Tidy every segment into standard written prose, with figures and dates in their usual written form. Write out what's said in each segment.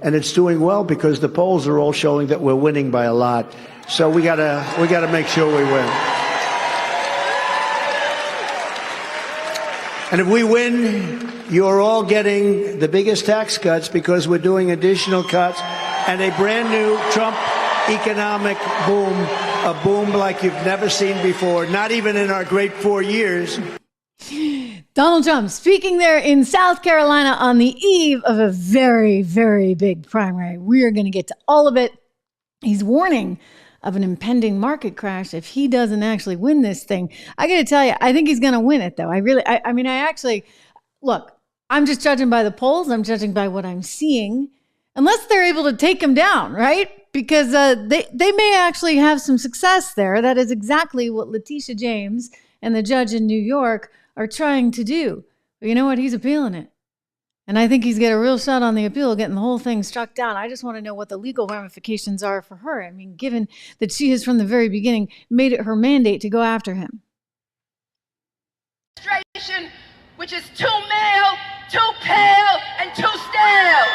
And it's doing well because the polls are all showing that we're winning by a lot. So we gotta make sure we win. And if we win, you're all getting the biggest tax cuts because we're doing additional cuts and a brand new Trump economic boom, a boom like you've never seen before, not even in our great 4 years. Donald Trump speaking there in South Carolina on the eve of a very, very big primary. We are going to get to all of it. He's warning of an impending market crash if he doesn't actually win this thing. I got to tell you, I think he's going to win it, though. Look, I'm just judging by the polls. I'm judging by what I'm seeing, unless they're able to take him down, right? Because they may actually have some success there. That is exactly what Leticia James and the judge in New York are trying to do. But you know what? He's appealing it. And I think he's got a real shot on the appeal, getting the whole thing struck down. I just want to know what the legal ramifications are for her. I mean, given that she has from the very beginning made it her mandate to go after him. Which is too male, too pale, and too stale.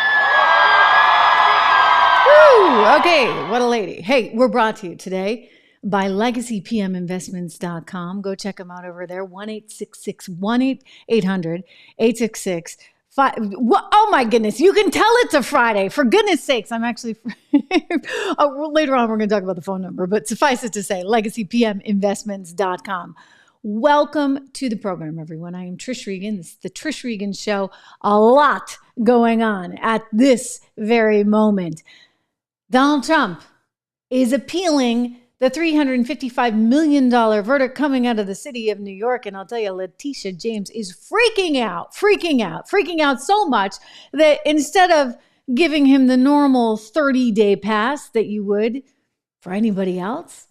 Woo! Okay, what a lady. Hey, we're brought to you today by LegacyPMInvestments.com. Go check them out over there. 1-866-1-800-866. Oh my goodness, you can tell it's a Friday. For goodness sakes, I'm actually, later on we're going to talk about the phone number, but suffice it to say, LegacyPMInvestments.com. Welcome to the program, everyone. I am Trish Regan. This is the Trish Regan Show. A lot going on at this very moment. Donald Trump is appealing the $355 million verdict coming out of the city of New York. And I'll tell you, Leticia James is freaking out so much that instead of giving him the normal 30-day pass that you would for anybody else,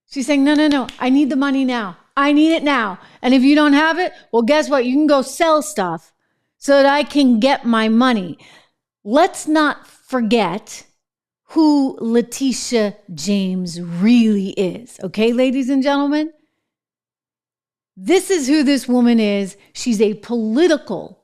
she's saying, no, I need the money now. I need it now. And if you don't have it, well, guess what? You can go sell stuff so that I can get my money. Let's not forget who Leticia James really is. Okay, ladies and gentlemen? This is who this woman is. She's a political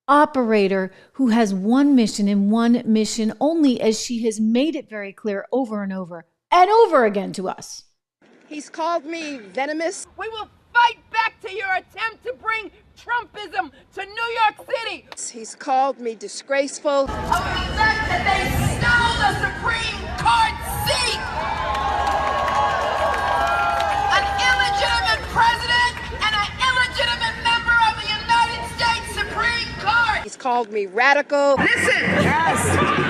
operator who has one mission and one mission only, as she has made it very clear over and over and over again to us. He's called me venomous. We will fight back to your attempt to bring Trumpism to New York City. He's called me disgraceful. Of the fact that they stole the Supreme Court seat. An illegitimate president and an illegitimate member of the United States Supreme Court. He's called me radical. Listen, yes.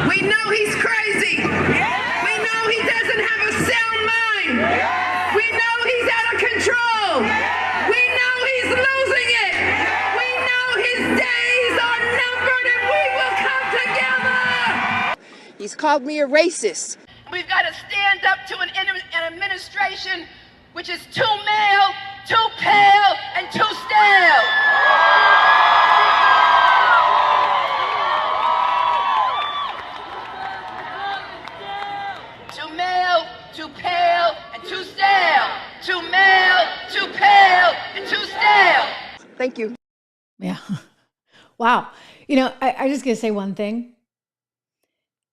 We know he's crazy. Yes. We know he doesn't have a sound mind. Yes. We know he's out of control. Yeah. We know he's losing it. Yeah. We know his days are numbered and we will come together. He's called me a racist. We've got to stand up to an administration which is too male, too pale, and too stale. Too male, too pale, and too stale. Too male, too pale, and too stale. Thank you. Yeah. Wow. You know, I just got to say one thing.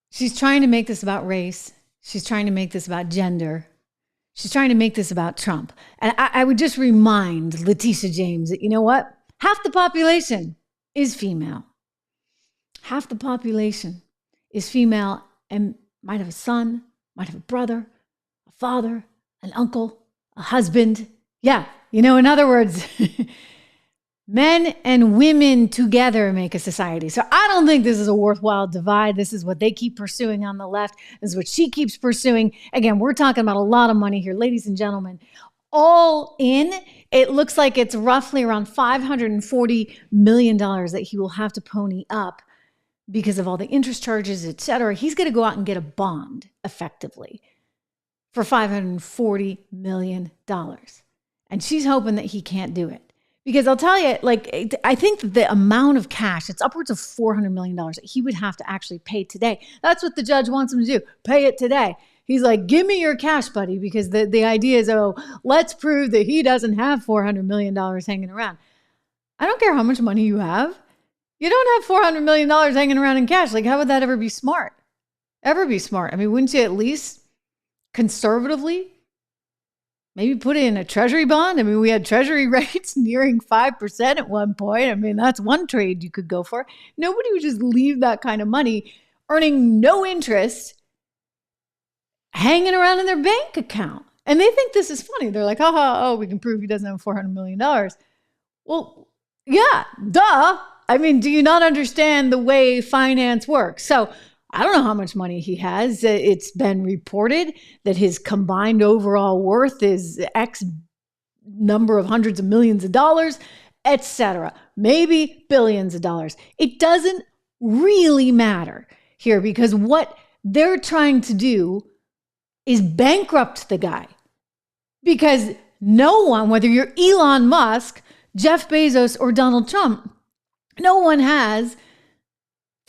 She's trying to make this about race. She's trying to make this about gender. She's trying to make this about Trump. And I would just remind Leticia James that, you know what? Half the population is female. Half the population is female and might have a son, might have a brother, a father, an uncle, a husband. Yeah, you know, in other words, men and women together make a society. So I don't think this is a worthwhile divide. This is what they keep pursuing on the left. This is what she keeps pursuing. Again, we're talking about a lot of money here, ladies and gentlemen. All in, it looks like it's roughly around $540 million that he will have to pony up because of all the interest charges, et cetera. He's going to go out and get a bond effectively for $540 million. And she's hoping that he can't do it. Because I'll tell you, like, I think the amount of cash, it's upwards of $400 million that he would have to actually pay today. That's what the judge wants him to do. Pay it today. He's like, give me your cash, buddy, because the idea is, oh, let's prove that he doesn't have $400 million hanging around. I don't care how much money you have. You don't have $400 million hanging around in cash. Like, how would that ever be smart? Ever be smart? I mean, wouldn't you at least conservatively maybe put it in a treasury bond? I mean, we had treasury rates nearing 5% at one point. I mean, that's one trade you could go for. Nobody would just leave that kind of money earning no interest hanging around in their bank account. And they think this is funny. They're like, oh, we can prove he doesn't have $400 million. Well, yeah, duh. I mean, do you not understand the way finance works? So I don't know how much money he has. It's been reported that his combined overall worth is X number of hundreds of millions of dollars, etc. Maybe billions of dollars. It doesn't really matter here because what they're trying to do is bankrupt the guy. Because no one, whether you're Elon Musk, Jeff Bezos, or Donald Trump, no one has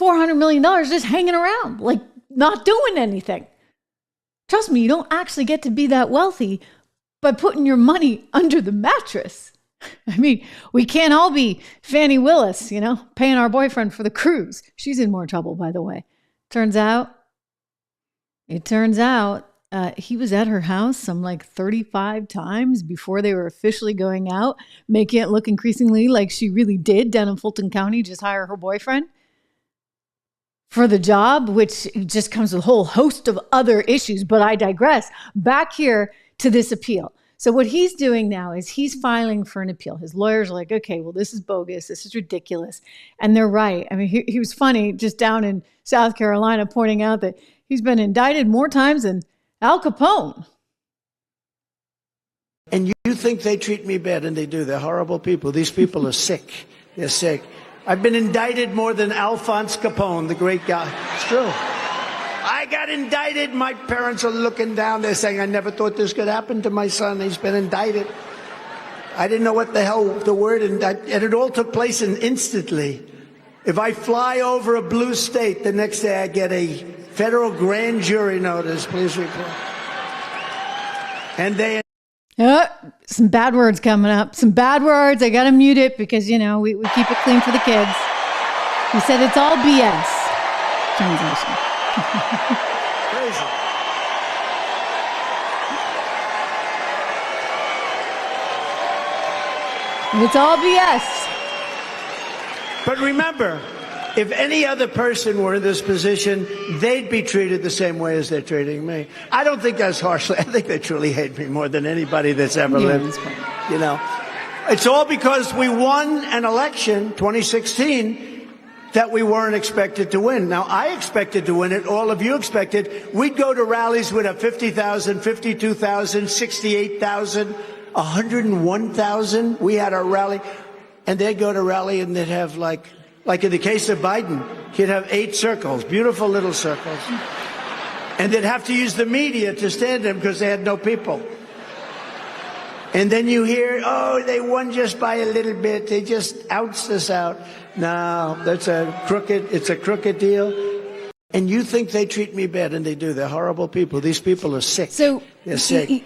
$400 million just hanging around, like not doing anything. Trust me, you don't actually get to be that wealthy by putting your money under the mattress. I mean, we can't all be Fannie Willis, paying our boyfriend for the cruise. She's in more trouble, by the way. It turns out he was at her house some 35 times before they were officially going out, making it look increasingly like she really did down in Fulton County just hire her boyfriend for the job, which just comes with a whole host of other issues. But I digress. Back here to this appeal. So what he's doing now is he's filing for an appeal. His lawyers are like, okay, well, this is bogus. This is ridiculous. And they're right. I mean, he was funny just down in South Carolina pointing out that he's been indicted more times than Al Capone. And you think they treat me bad, and they do. They're horrible people. These people are sick. They're sick. I've been indicted more than Alphonse Capone, the great guy. It's true. I got indicted. My parents are looking down. They're saying, I never thought this could happen to my son. He's been indicted. I didn't know what the hell the word, and it all took place instantly. If I fly over a blue state, the next day I get a federal grand jury notice. Please report. And they... some bad words coming up. Some bad words. I got to mute it because, we keep it clean for the kids. He said it's all BS. Translation. Crazy. It's all BS. But remember, if any other person were in this position, they'd be treated the same way as they're treating me. I don't think that's harshly. I think they truly hate me more than anybody that's ever lived. It's all because we won an election, 2016, that we weren't expected to win. Now, I expected to win it. All of you expected. We'd go to rallies with a 50,000, 52,000, 68,000, 101,000. We had our rally. And they'd go to rally and they'd have like in the case of Biden, he'd have 8 circles, beautiful little circles. And they'd have to use the media to stand them because they had no people. And then you hear, oh, they won just by a little bit. They just ounced us out. No, it's a crooked deal. And you think they treat me bad, and they do. They're horrible people. These people are sick. So they're sick.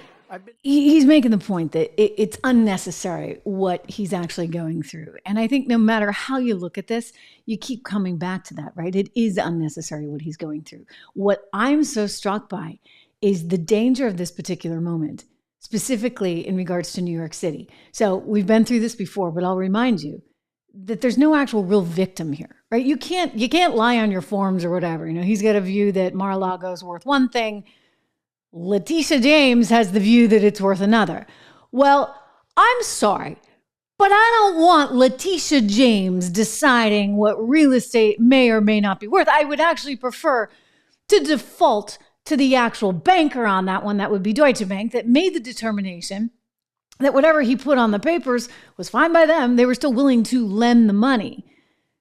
He's making the point that it's unnecessary what he's actually going through. And I think no matter how you look at this, you keep coming back to that, right? It is unnecessary what he's going through. What I'm so struck by is the danger of this particular moment, specifically in regards to New York City. So we've been through this before, but I'll remind you that there's no actual real victim here, right? You can't lie on your forms or whatever. He's got a view that Mar-a-Lago is worth one thing. Leticia James has the view that it's worth another. Well, I'm sorry, but I don't want Leticia James deciding what real estate may or may not be worth. I would actually prefer to default to the actual banker on that one. That would be Deutsche Bank, that made the determination that whatever he put on the papers was fine by them. They were still willing to lend the money.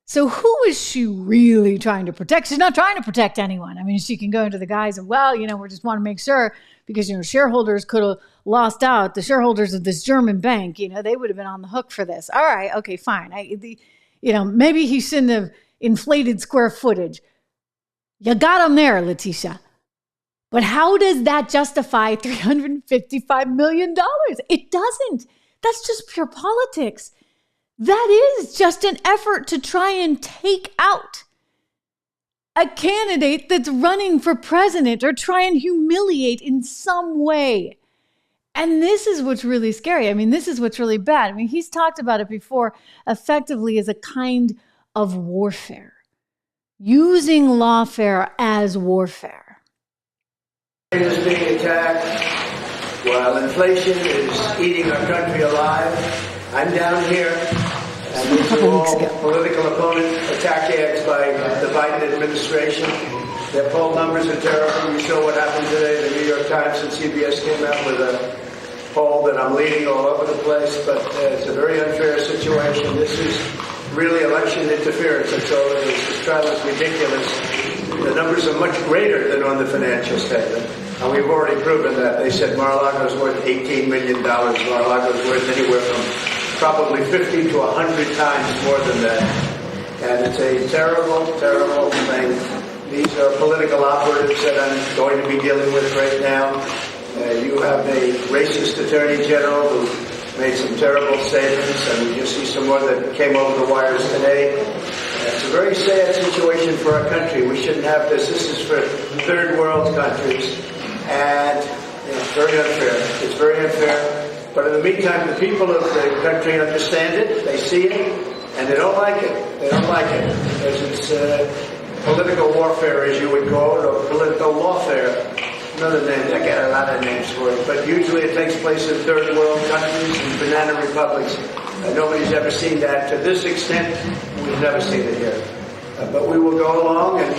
So who is she really trying to protect? She's not trying to protect anyone. I mean, she can go into the guise of, we just want to make sure because, shareholders could have lost out. The shareholders of this German bank, they would have been on the hook for this. All right. Okay, fine. Maybe he shouldn't have inflated square footage. You got him there, Leticia. But how does that justify $355 million? It doesn't. That's just pure politics. That is just an effort to try and take out a candidate that's running for president or try and humiliate in some way. And this is what's really scary. I mean, this is what's really bad. I mean, he's talked about it before effectively as a kind of warfare, using lawfare as warfare. Is being attacked while inflation is eating our country alive. I'm down here, and these are all political opponent attack ads by the Biden administration. Their poll numbers are terrible. You saw what happened today. The New York Times and CBS came out with a poll that I'm leading all over the place, but it's a very unfair situation. This is really election interference. That's all it is. This trial is ridiculous. The numbers are much greater than on the financial statement, and we've already proven that. They said Mar-a-Lago's worth $18 million. Mar-a-Lago's worth anywhere from probably 50 to 100 times more than that. And it's a terrible, terrible thing. These are political operatives that I'm going to be dealing with right now. You have a racist attorney general who made some terrible statements, and we just see some more that came over the wires today. It's a very sad situation for our country. We shouldn't have this. This is for third world countries, and it's very unfair. It's very unfair. But in the meantime, the people of the country understand it, they see it, and they don't like it. They don't like it because it's political warfare, as you would call it, or political lawfare. Another name. I got a lot of names for it, but usually it takes place in third world countries and banana republics. Nobody's ever seen that to this extent. We've never seen it here. But we will go along, and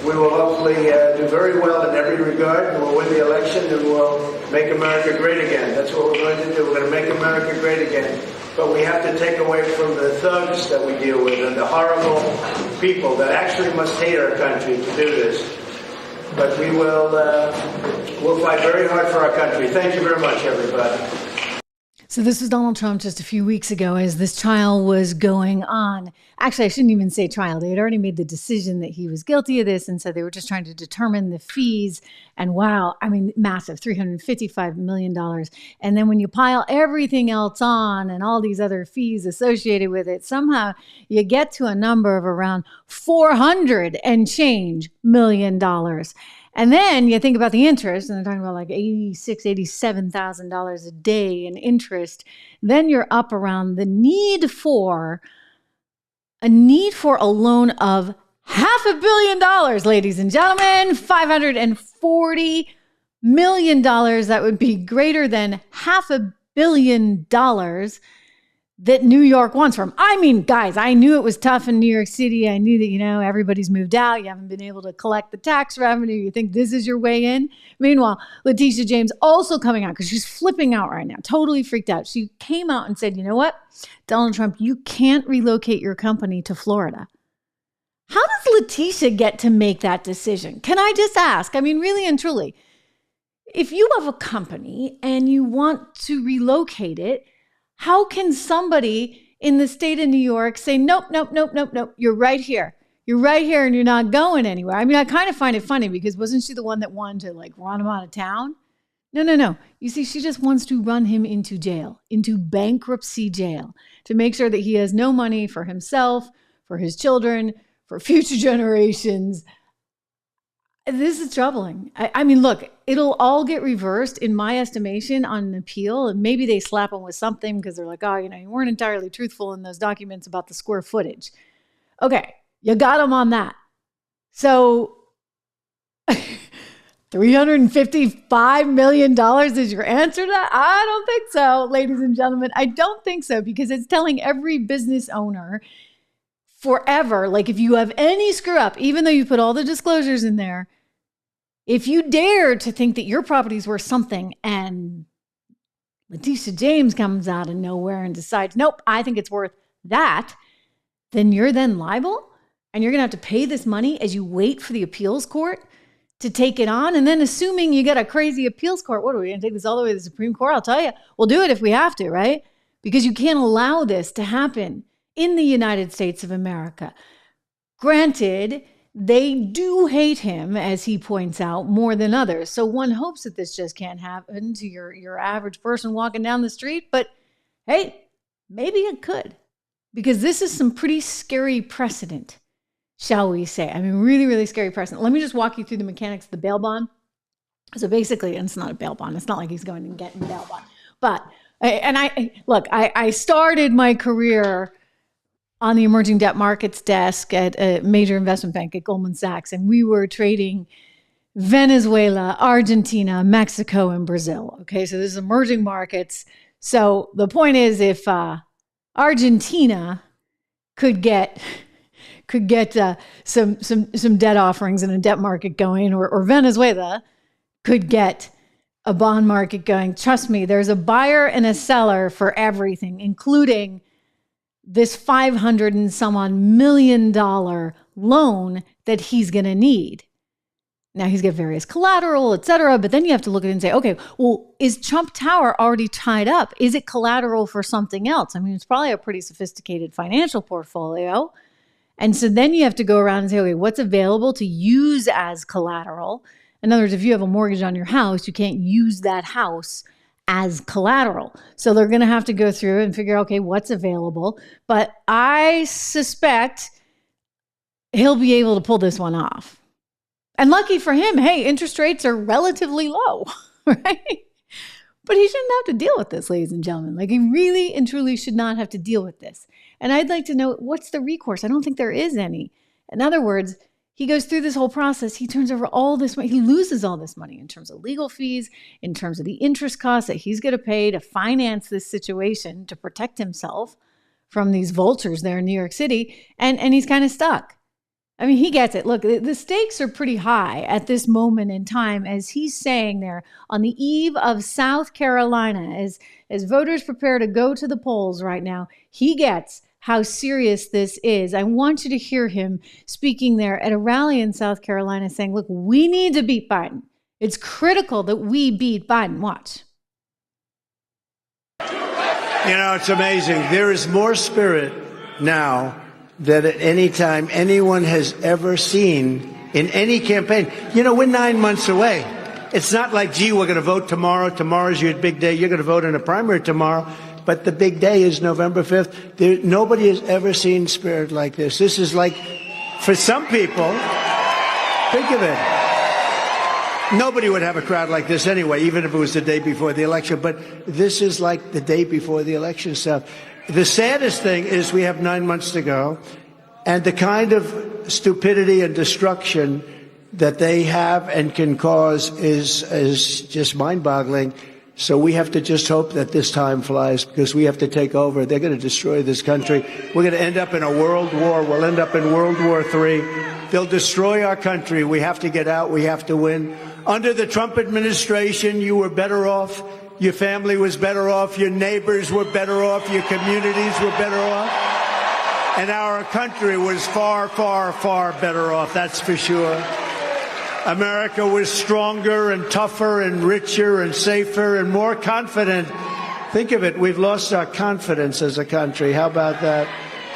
we will hopefully do very well in every regard. We'll win the election, and we'll make America great again. That's what we're going to do. We're going to make America great again. But we have to take away from the thugs that we deal with and the horrible people that actually must hate our country to do this. But we will we'll fight very hard for our country. Thank you very much, everybody. So this was Donald Trump just a few weeks ago as this trial was going on. Actually, I shouldn't even say trial. They had already made the decision that he was guilty of this. And so they were just trying to determine the fees. And wow, I mean, massive, $355 million. And then when you pile everything else on and all these other fees associated with it, somehow you get to a number of around $400 and change million. And then you think about the interest, and they're talking about like $86,000, $87,000 a day in interest. Then you're up around the need for a loan of $500 million, ladies and gentlemen, $540 million. That would be greater than $500 million that New York wants from. I mean, guys, I knew it was tough in New York City. I knew that, everybody's moved out. You haven't been able to collect the tax revenue. You think this is your way in? Meanwhile, Leticia James also coming out because she's flipping out right now, totally freaked out. She came out and said, you know what, Donald Trump, you can't relocate your company to Florida. How does Leticia get to make that decision? Can I just ask? I mean, really and truly, if you have a company and you want to relocate it, how can somebody in the state of New York say, nope, you're right here. You're right here and you're not going anywhere? I mean, I kind of find it funny because wasn't she the one that wanted to run him out of town? No. You see, she just wants to run him into jail, into bankruptcy jail, to make sure that he has no money for himself, for his children, for future generations. This is troubling. I mean, look, it'll all get reversed in my estimation on an appeal. And maybe they slap him with something because they're like, you weren't entirely truthful in those documents about the square footage. Okay, you got him on that. So $355 million is your answer to that? I don't think so, ladies and gentlemen. I don't think so, because it's telling every business owner forever, like if you have any screw up, even though you put all the disclosures in there, if you dare to think that your property's worth something and Leticia James comes out of nowhere and decides, nope, I think it's worth that, then you're then liable and you're going to have to pay this money as you wait for the appeals court to take it on. And then assuming you get a crazy appeals court, what are we going to take this all the way to the Supreme Court? I'll tell you, we'll do it if we have to, right? Because you can't allow this to happen in the United States of America. Granted, they do hate him, as he points out, more than others. So one hopes that this just can't happen to your average person walking down the street. But hey, maybe it could. because this is some pretty scary precedent, shall we say. I mean, really, really scary precedent. Let me just walk you through the mechanics of the bail bond. So basically, and it's not a bail bond. It's not like he's going and getting bail bond. But, I started my career on the emerging debt markets desk at a major investment bank at Goldman Sachs, and we were trading Venezuela, Argentina, Mexico, and Brazil. Okay, so this is emerging markets. So the point is, if Argentina could get some debt offerings and a debt market going, or Venezuela could get a bond market going, trust me, there's a buyer and a seller for everything, including this $500 and some odd million loan that he's going to need. Now he's got various collateral, et cetera, but then you have to look at it and say, okay, well, is Trump Tower already tied up? Is it collateral for something else? I mean, it's probably a pretty sophisticated financial portfolio. And so then you have to go around and say, okay, what's available to use as collateral? In other words, if you have a mortgage on your house, you can't use that house as collateral. So they're going to have to go through and figure out, okay, what's available. But I suspect he'll be able to pull this one off. And lucky for him, hey, interest rates are relatively low, right? But he shouldn't have to deal with this, ladies and gentlemen. Like, he really and truly should not have to deal with this. And I'd like to know, what's the recourse? I don't think there is any. In other words, he goes through this whole process. He turns over all this money. He loses all this money in terms of legal fees, in terms of the interest costs that he's going to pay to finance this situation, to protect himself from these vultures there in New York City. And he's kind of stuck. I mean, he gets it. Look, the stakes are pretty high at this moment in time, as he's saying there on the eve of South Carolina, as voters prepare to go to the polls right now. He gets how serious this is. I want you to hear him speaking there at a rally in South Carolina saying, look, we need to beat Biden. It's critical that we beat Biden. Watch. You know, it's amazing. There is more spirit now than at any time anyone has ever seen in any campaign. You know, we're 9 months away. It's not like, gee, we're going to vote tomorrow. Tomorrow's your big day. You're going to vote in a primary tomorrow. But the big day is November 5th. Nobody has ever seen spirit like this. This is like, for some people, think of it. Nobody would have a crowd like this anyway, even if it was the day before the election. But this is like the day before the election stuff. The saddest thing is we have 9 months to go, and the kind of stupidity and destruction that they have and can cause is just mind-boggling. So we have to just hope that this time flies, because we have to take over. They're going to destroy this country. We're going to end up in a world war. We'll end up in World War III. They'll destroy our country. We have to get out. We have to win. Under the Trump administration, you were better off. Your family was better off. Your neighbors were better off. Your communities were better off. And our country was far, far, far better off. That's for sure. America was stronger and tougher and richer and safer and more confident. Think of it. We've lost our confidence as a country. How about that?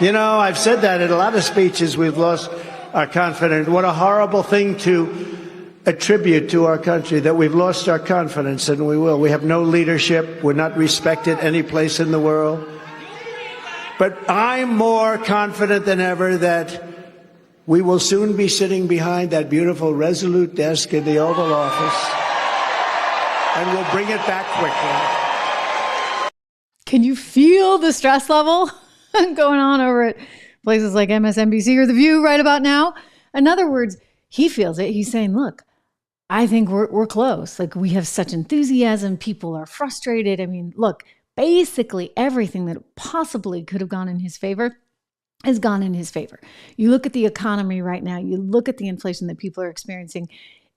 You know, I've said that in a lot of speeches. We've lost our confidence. What a horrible thing to attribute to our country, that we've lost our confidence, and we will. We have no leadership. We're not respected any place in the world. But I'm more confident than ever that we will soon be sitting behind that beautiful Resolute desk in the Oval Office, and we'll bring it back quickly. Can you feel the stress level going on over at places like MSNBC or The View right about now? In other words, he feels it. He's saying, look, I think we're close. Like, we have such enthusiasm. People are frustrated. I mean, look, basically everything that possibly could have gone in his favor has gone in his favor. You look at the economy right now. You look at the inflation that people are experiencing.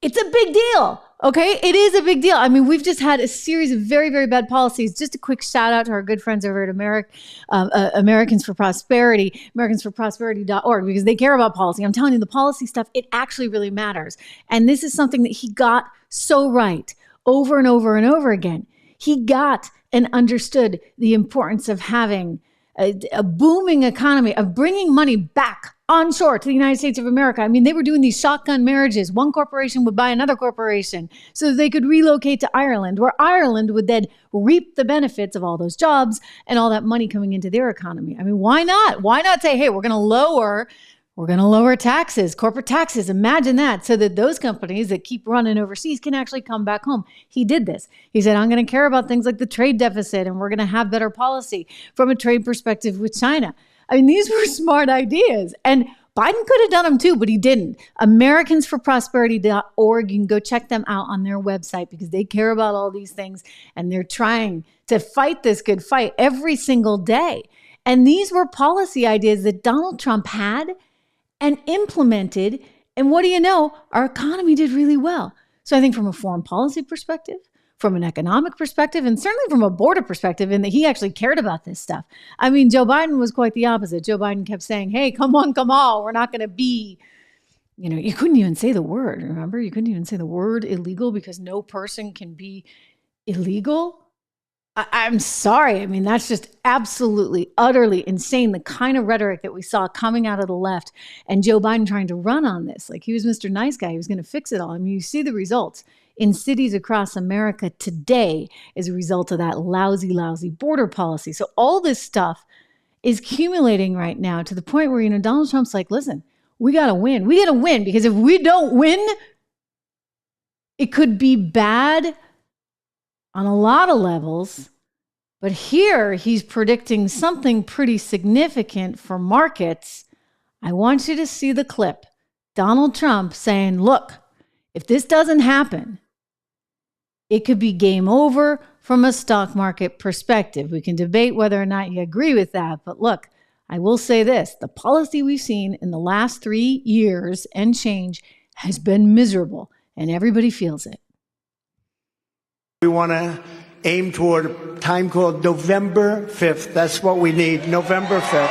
It's a big deal, okay? It is a big deal. I mean, we've just had a series of very, very bad policies. Just a quick shout out to our good friends over at Americans for Prosperity, americansforprosperity.org, because they care about policy. I'm telling you, the policy stuff, it actually really matters. And this is something that he got so right over and over and over again. He got and understood the importance of having a booming economy, of bringing money back onshore to the United States of America. I mean, they were doing these shotgun marriages. One corporation would buy another corporation so that they could relocate to Ireland, where Ireland would then reap the benefits of all those jobs and all that money coming into their economy. I mean, why not? Why not say, hey, we're going to lower taxes, corporate taxes. Imagine that, so that those companies that keep running overseas can actually come back home. He did this. He said, I'm going to care about things like the trade deficit, and we're going to have better policy from a trade perspective with China. I mean, these were smart ideas. And Biden could have done them too, but he didn't. AmericansForProsperity.org, you can go check them out on their website because they care about all these things and they're trying to fight this good fight every single day. And these were policy ideas that Donald Trump had and implemented. And what do you know? Our economy did really well. So I think from a foreign policy perspective, from an economic perspective, and certainly from a border perspective, in that he actually cared about this stuff. I mean, Joe Biden was quite the opposite. Joe Biden kept saying, hey, come on. We're not going to be, you couldn't even say the word, remember? You couldn't even say the word illegal because no person can be illegal. I'm sorry. I mean, that's just absolutely, utterly insane. The kind of rhetoric that we saw coming out of the left and Joe Biden trying to run on this. Like he was Mr. Nice Guy. He was going to fix it all. I mean, you see the results in cities across America today as a result of that lousy border policy. So all this stuff is accumulating right now to the point where, Donald Trump's like, listen, we got to win. We got to win because if we don't win, it could be bad on a lot of levels. But here he's predicting something pretty significant for markets. I want you to see the clip. Donald Trump saying, look, if this doesn't happen, it could be game over from a stock market perspective. We can debate whether or not you agree with that. But look, I will say this. The policy we've seen in the last 3 years and change has been miserable, and everybody feels it. We want to aim toward a time called November 5th. That's what we need, November 5th.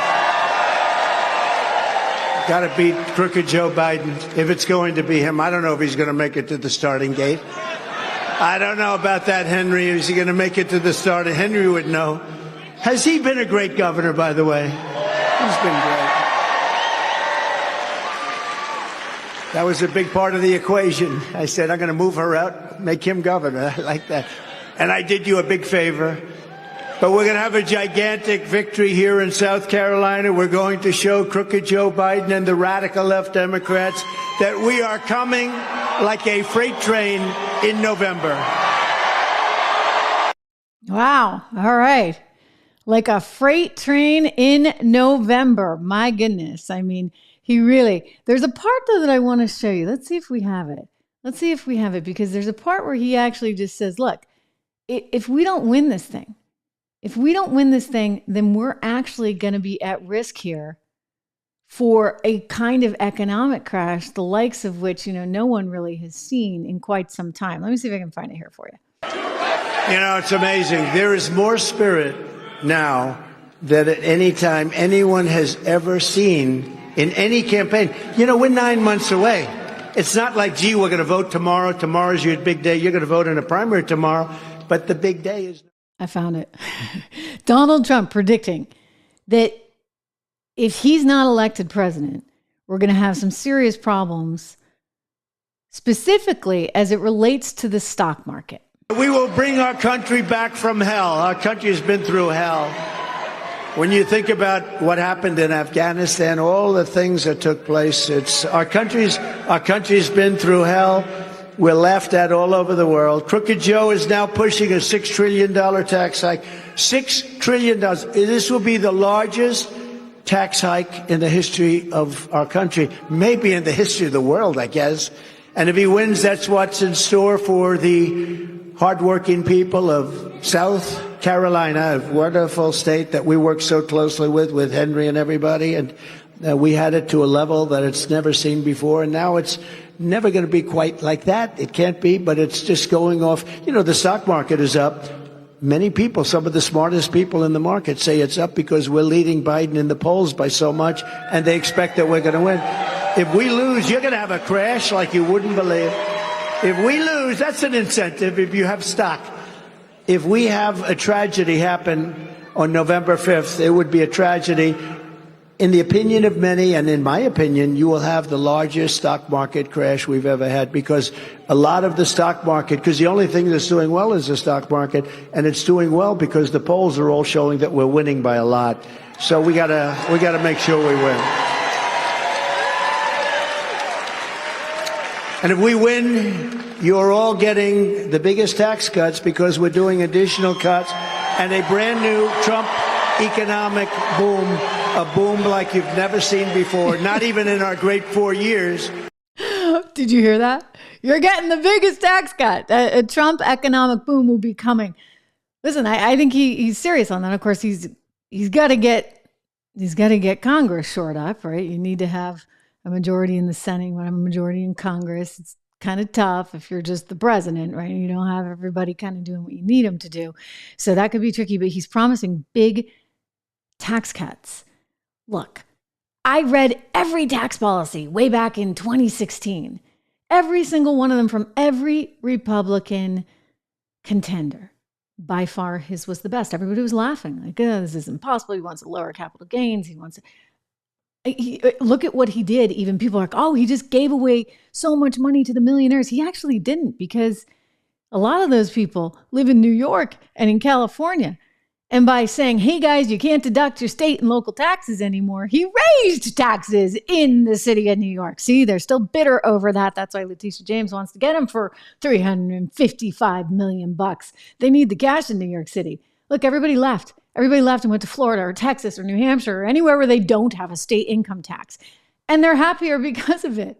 Got to beat crooked Joe Biden if it's going to be him. I don't know if he's going to make it to the starting gate. I don't know about that, Henry. Is he going to make it to the starting? Henry would know. Has he been a great governor, by the way? He's been great. That was a big part of the equation. I said, I'm going to move her out, make him governor. I like that. And I did you a big favor. But we're going to have a gigantic victory here in South Carolina. We're going to show crooked Joe Biden and the radical left Democrats that we are coming like a freight train in November. Wow. All right. Like a freight train in November. My goodness. I mean, there's a part though that I want to show you. Let's see if we have it. Because there's a part where he actually just says, look, if we don't win this thing, then we're actually going to be at risk here for a kind of economic crash, the likes of which, no one really has seen in quite some time. Let me see if I can find it here for you. It's amazing. There is more spirit now than at any time anyone has ever seen in any campaign. We're 9 months away. It's not like, gee, we're going to vote tomorrow. Tomorrow's your big day. You're going to vote in a primary tomorrow. But the big day is... I found it. Donald Trump predicting that if he's not elected president, we're going to have some serious problems, specifically as it relates to the stock market. We will bring our country back from hell. Our country has been through hell. When you think about what happened in Afghanistan, all the things that took place, our country's been through hell. We're laughed at all over the world. Crooked Joe is now pushing a $6 trillion tax hike. $6 trillion. This will be the largest tax hike in the history of our country, maybe in the history of the world, I guess. And if he wins, that's what's in store for the hardworking people of South Carolina, a wonderful state that we work so closely with Henry and everybody. And we had it to a level that it's never seen before. And now it's never going to be quite like that. It can't be, but it's just going off. The stock market is up. Many people, some of the smartest people in the market, say it's up because we're leading Biden in the polls by so much, and they expect that we're going to win. If we lose, you're going to have a crash like you wouldn't believe. If we lose, that's an incentive if you have stock. If we have a tragedy happen on November 5th, it would be a tragedy in the opinion of many, and in my opinion, you will have the largest stock market crash we've ever had, because a lot of the stock market, because the only thing that's doing well is the stock market, and it's doing well because the polls are all showing that we're winning by a lot. So we gotta make sure we win. And if we win, you're all getting the biggest tax cuts because we're doing additional cuts and a brand new Trump economic boom, a boom like you've never seen before, not even in our great 4 years. Did you hear that? You're getting the biggest tax cut. A Trump economic boom will be coming. Listen, I think he's serious on that. Of course, he's got to get Congress shored up, right? You need to have a majority in the Senate, you want to have a majority in Congress. It's kind of tough if you're just the president, right? You don't have everybody kind of doing what you need them to do. So that could be tricky, but he's promising big tax cuts. Look, I read every tax policy way back in 2016, every single one of them from every Republican contender. By far, his was the best. Everybody was laughing like, oh, this is impossible. He wants to lower capital gains. He wants to... Look at what he did. Even people are like, oh, he just gave away so much money to the millionaires. He actually didn't, because a lot of those people live in New York and in California. And by saying, hey, guys, you can't deduct your state and local taxes anymore, he raised taxes in the city of New York. See, they're still bitter over that. That's why Leticia James wants to get him for $355 million. They need the cash in New York City. Look, everybody left. Everybody left and went to Florida or Texas or New Hampshire or anywhere where they don't have a state income tax. And they're happier because of it.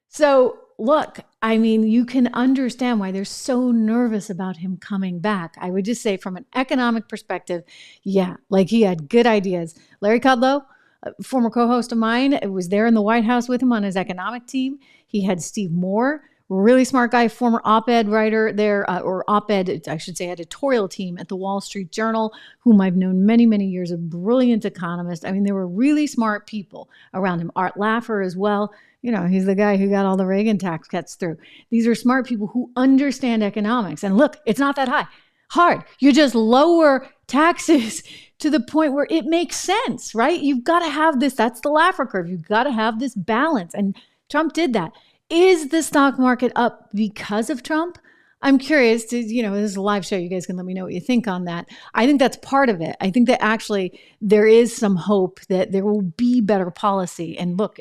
So look, I mean, you can understand why they're so nervous about him coming back. I would just say from an economic perspective, yeah, like he had good ideas. Larry Kudlow, a former co-host of mine, was there in the White House with him on his economic team. He had Steve Moore, really smart guy, former op-ed writer there, or op-ed, I should say, editorial team at the Wall Street Journal, whom I've known many, many years, a brilliant economist. I mean, there were really smart people around him. Art Laffer as well. You know, he's the guy who got all the Regan tax cuts through. These are smart people who understand economics. And look, it's not that hard. You just lower taxes to the point where it makes sense, right? You've got to have this. That's the Laffer curve. You've got to have this balance. And Trump did that. Is the stock market up because of Trump? I'm curious to, this is a live show. You guys can let me know what you think on that. I think that's part of it. I think that actually there is some hope that there will be better policy. And look,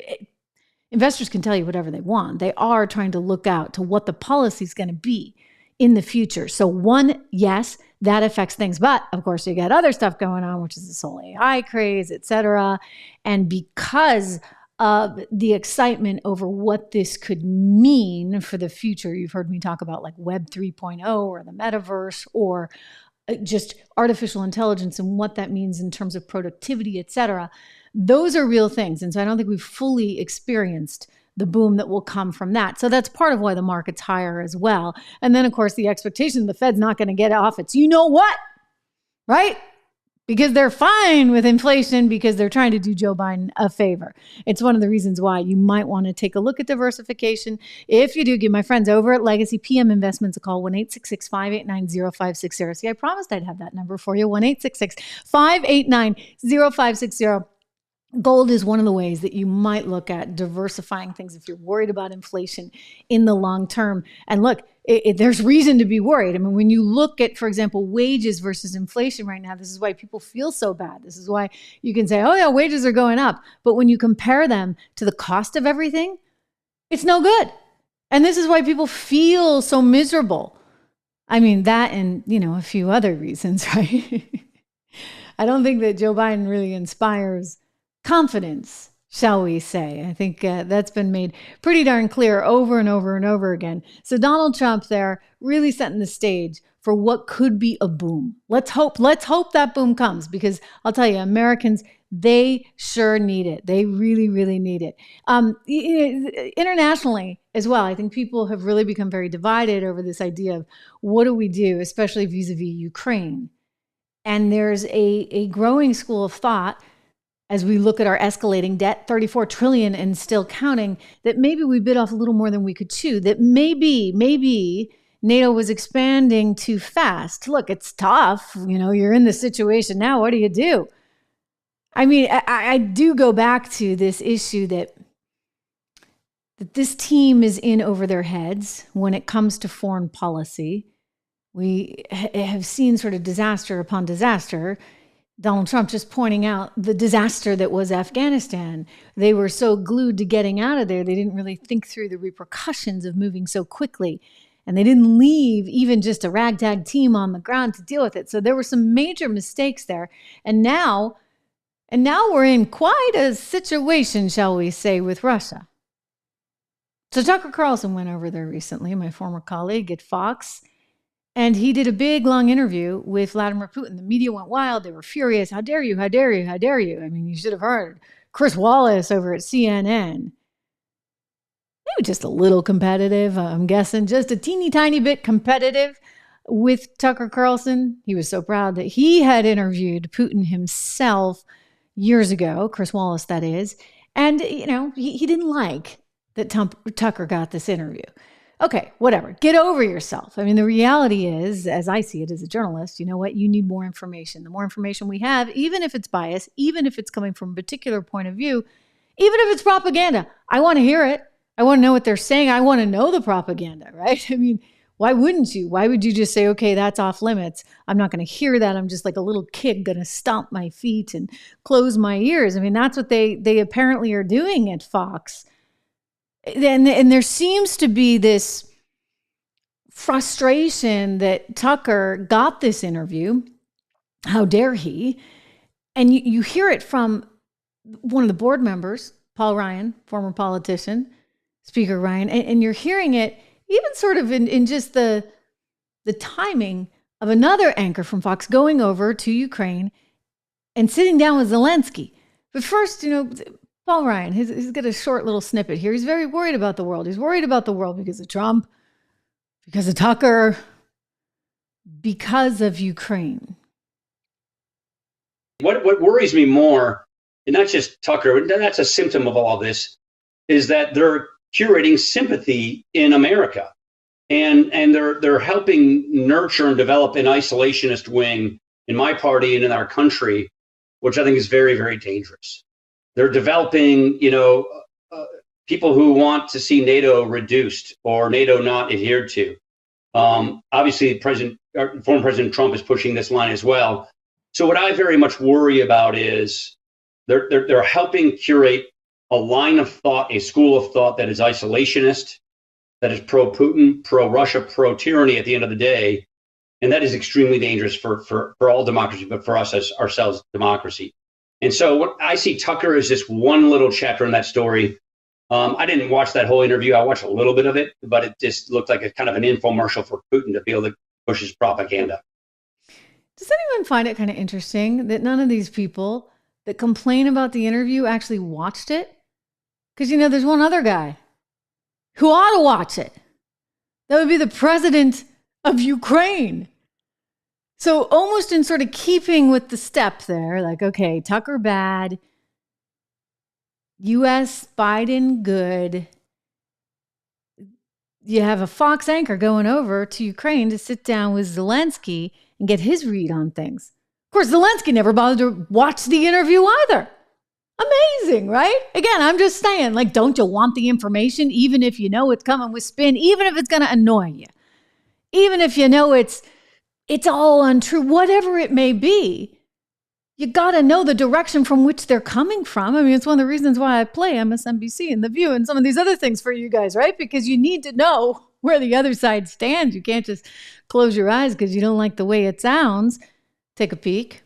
investors can tell you whatever they want. They are trying to look out to what the policy is going to be in the future. So one, yes, that affects things. But of course, you got other stuff going on, which is this whole AI craze, et cetera. And because of the excitement over what this could mean for the future. You've heard me talk about like Web 3.0 or the metaverse or just artificial intelligence and what that means in terms of productivity, et cetera. Those are real things. And so I don't think we've fully experienced the boom that will come from that. So that's part of why the market's higher as well. And then, of course, the expectation the Fed's not going to get off its you-know-what, right? Because they're fine with inflation because they're trying to do Joe Biden a favor. It's one of the reasons why you might want to take a look at diversification. If you do, give my friends over at Legacy PM Investments a call, 1-866-589-0560. See, I promised I'd have that number for you, 1-866-589-0560. Gold is one of the ways that you might look at diversifying things if you're worried about inflation in the long term. And look, there's reason to be worried. I mean, when you look at, for example, wages versus inflation right now, this is why people feel so bad. This is why you can say, oh yeah, wages are going up. But when you compare them to the cost of everything, it's no good. And this is why people feel so miserable. I mean, that and, a few other reasons, right? I don't think that Joe Biden really inspires confidence, shall we say. I think that's been made pretty darn clear over and over and over again. So Donald Trump there really setting the stage for what could be a boom. Let's hope that boom comes, because I'll tell you, Americans, they sure need it. They really, really need it. Internationally as well, I think people have really become very divided over this idea of what do we do, especially vis-a-vis Ukraine. And there's a growing school of thought as we look at our escalating debt, 34 trillion and still counting, that maybe we bit off a little more than we could chew, that maybe NATO was expanding too fast. Look, it's tough. You're in this situation now. What do you do? I mean, I do go back to this issue that this team is in over their heads when it comes to foreign policy. We have seen sort of disaster upon disaster. Donald Trump just pointing out the disaster that was Afghanistan. They were so glued to getting out of there, they didn't really think through the repercussions of moving so quickly. And they didn't leave even just a ragtag team on the ground to deal with it. So there were some major mistakes there. And now we're in quite a situation, shall we say, with Russia. So Tucker Carlson went over there recently, my former colleague at Fox, and he did a big, long interview with Vladimir Putin. The media went wild. They were furious. How dare you? How dare you? How dare you? I mean, you should have heard Chris Wallace over at CNN. Maybe just a little competitive, I'm guessing, just a teeny tiny bit competitive with Tucker Carlson. He was so proud that he had interviewed Putin himself years ago, Chris Wallace, that is. And, you know, he didn't like that Tucker got this interview. Okay, whatever. Get over yourself. I mean, the reality is, as I see it as a journalist, you know what? You need more information. The more information we have, even if it's biased, even if it's coming from a particular point of view, even if it's propaganda, I want to hear it. I want to know what they're saying. I want to know the propaganda, right? I mean, why wouldn't you? Why would you just say, okay, that's off limits? I'm not going to hear that. I'm just like a little kid going to stomp my feet and close my ears. I mean, that's what they apparently are doing at Fox. And there seems to be this frustration that Tucker got this interview. How dare he? And you hear it from one of the board members, Paul Ryan, former politician, Speaker Ryan, and you're hearing it even sort of in just the timing of another anchor from Fox going over to Ukraine and sitting down with Zelensky. But first, you know, Paul Ryan, he's got a short little snippet here. He's very worried about the world. He's worried about the world because of Trump, because of Tucker, because of Ukraine. What worries me more, and not just Tucker, that's a symptom of all this, is that they're curating sympathy in America. And they're helping nurture and develop an isolationist wing in my party and in our country, which I think is very, very dangerous. They're developing, people who want to see NATO reduced or NATO not adhered to. Obviously, former President Trump is pushing this line as well. So what I very much worry about is they're helping curate a line of thought, a school of thought that is isolationist, that is pro-Putin, pro-Russia, pro-tyranny at the end of the day. And that is extremely dangerous for all democracy, but for us as ourselves, democracy. And so what I see Tucker is just one little chapter in that story. I didn't watch that whole interview. I watched a little bit of it, but it just looked like a kind of an infomercial for Putin to be able to push his propaganda. Does anyone find it kind of interesting that none of these people that complain about the interview actually watched it? Because, there's one other guy who ought to watch it. That would be the president of Ukraine. So almost in sort of keeping with the step there, like, okay, Tucker bad, U.S. Biden good. You have a Fox anchor going over to Ukraine to sit down with Zelensky and get his read on things. Of course, Zelensky never bothered to watch the interview either. Amazing, right? Again, I'm just saying, like, don't you want the information, even if you know it's coming with spin, even if it's going to annoy you, even if you know it's all untrue, whatever it may be, you got to know the direction from which they're coming from. I mean, it's one of the reasons why I play MSNBC and The View and some of these other things for you guys, right? Because you need to know where the other side stands. You can't just close your eyes because you don't like the way it sounds. Take a peek.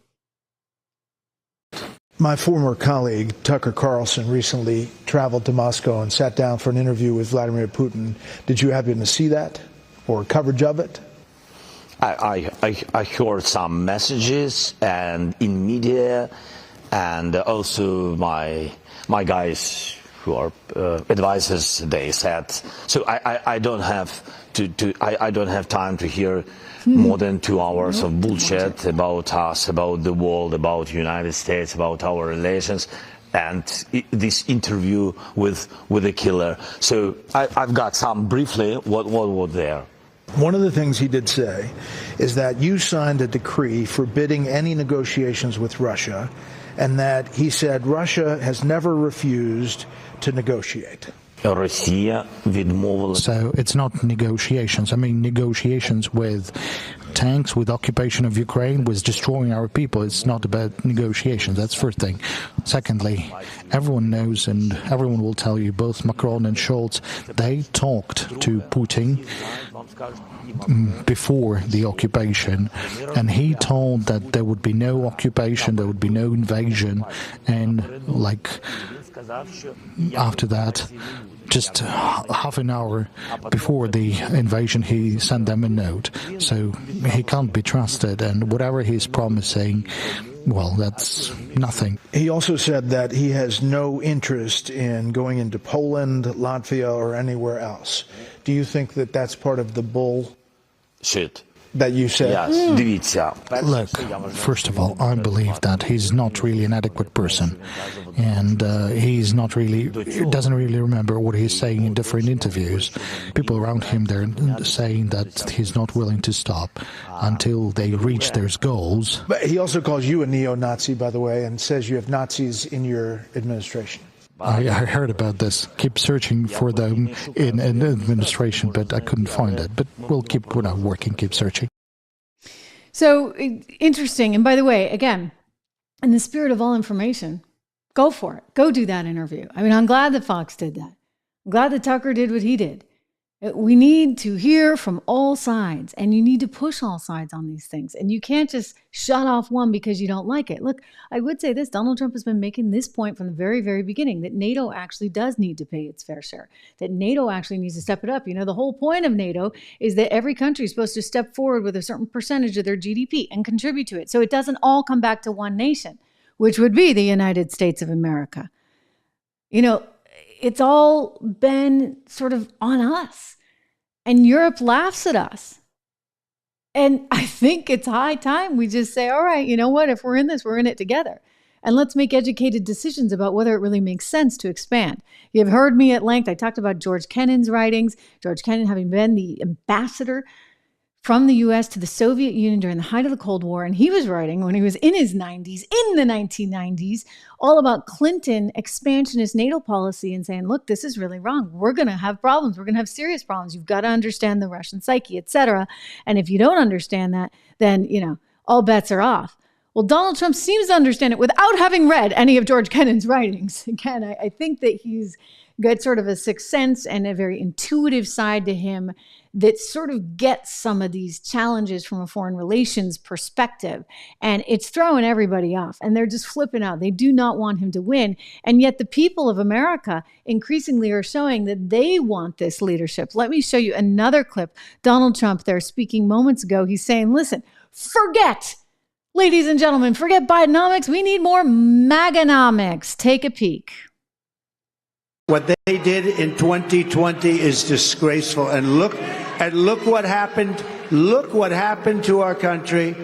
My former colleague, Tucker Carlson, recently traveled to Moscow and sat down for an interview with Vladimir Putin. Did you happen to see that or coverage of it? I heard some messages and in media, and also my guys who are advisors, they said. So I don't have I don't have time to hear more than 2 hours of bullshit about us, about the world, about the United States, about our relations, and this interview with a killer. So I've got some briefly what was there. One of the things he did say is that you signed a decree forbidding any negotiations with Russia and that he said Russia has never refused to negotiate. Росія відмовилася. So it's not negotiations. I mean, negotiations with tanks, with occupation of Ukraine, with destroying our people. It's not about negotiations. That's first thing. Secondly, everyone knows and everyone will tell you, both Macron and Scholz, they talked to Putin before the occupation, and he told that there would be no occupation, there would be no invasion, and like after that, just half an hour before the invasion, he sent them a note. So he can't be trusted, and whatever he's promising, well, that's nothing. He also said that he has no interest in going into Poland, Latvia, or anywhere else. Do you think that that's part of the Shit. that you said? Yes. Дивіться. Look, first of all, I believe that he's not really an adequate person, and he's not really, doesn't really remember what he's saying in different interviews. People around him, they're saying that he's not willing to stop until they reach their goals. But he also calls you a neo-Nazi, by the way, and says you have Nazis in your administration. I heard about this. Keep searching for them in administration, but I couldn't find it. But we'll keep working, keep searching. So interesting. And by the way, again, in the spirit of all information, go for it. Go do that interview. I mean, I'm glad that Fox did that. I'm glad that Tucker did what he did. We need to hear from all sides, and you need to push all sides on these things. And you can't just shut off one because you don't like it. Look, I would say this, Donald Trump has been making this point from the very, very beginning, that NATO actually does need to pay its fair share, that NATO actually needs to step it up. You know, the whole point of NATO is that every country is supposed to step forward with a certain percentage of their GDP and contribute to it. So it doesn't all come back to one nation, which would be the United States of America. You know, it's all been sort of on us. And Europe laughs at us. And I think it's high time we just say, all right, you know what? If we're in this, we're in it together. And let's make educated decisions about whether it really makes sense to expand. You've heard me at length. I talked about George Kennan's writings, George Kennan having been the ambassador from the U.S. to the Soviet Union during the height of the Cold War. And he was writing when he was in his 90s, in the 1990s, all about Clinton expansionist NATO policy and saying, look, this is really wrong. We're going to have problems. We're going to have serious problems. You've got to understand the Russian psyche, etc. And if you don't understand that, then, you know, all bets are off. Well, Donald Trump seems to understand it without having read any of George Kennan's writings. Again, I think that he's got sort of a sixth sense and a very intuitive side to him that sort of gets some of these challenges from a foreign relations perspective. And it's throwing everybody off. And they're just flipping out. They do not want him to win. And yet the people of America increasingly are showing that they want this leadership. Let me show you another clip. Donald Trump there speaking moments ago. He's saying, listen, forget, ladies and gentlemen, forget Bidenomics. We need more MAGAnomics. Take a peek. What they did in 2020 is disgraceful. And look what happened. Look what happened to our country.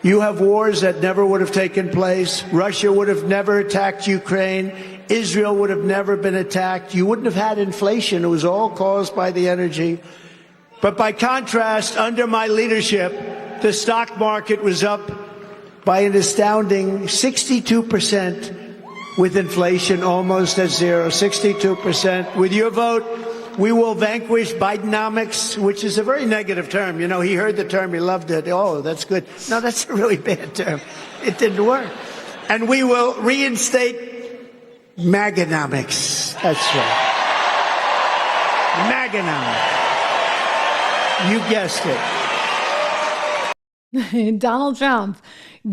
You have wars that never would have taken place. Russia would have never attacked Ukraine. Israel would have never been attacked. You wouldn't have had inflation. It was all caused by the energy. But by contrast, under my leadership, the stock market was up by an astounding 62%. With inflation almost at zero, 62%. With your vote, we will vanquish Bidenomics, which is a very negative term. You know, he heard the term, he loved it. Oh, that's good. No, that's a really bad term. It didn't work. And we will reinstate MAGAnomics. That's right. MAGAnomics. You guessed it. Donald Trump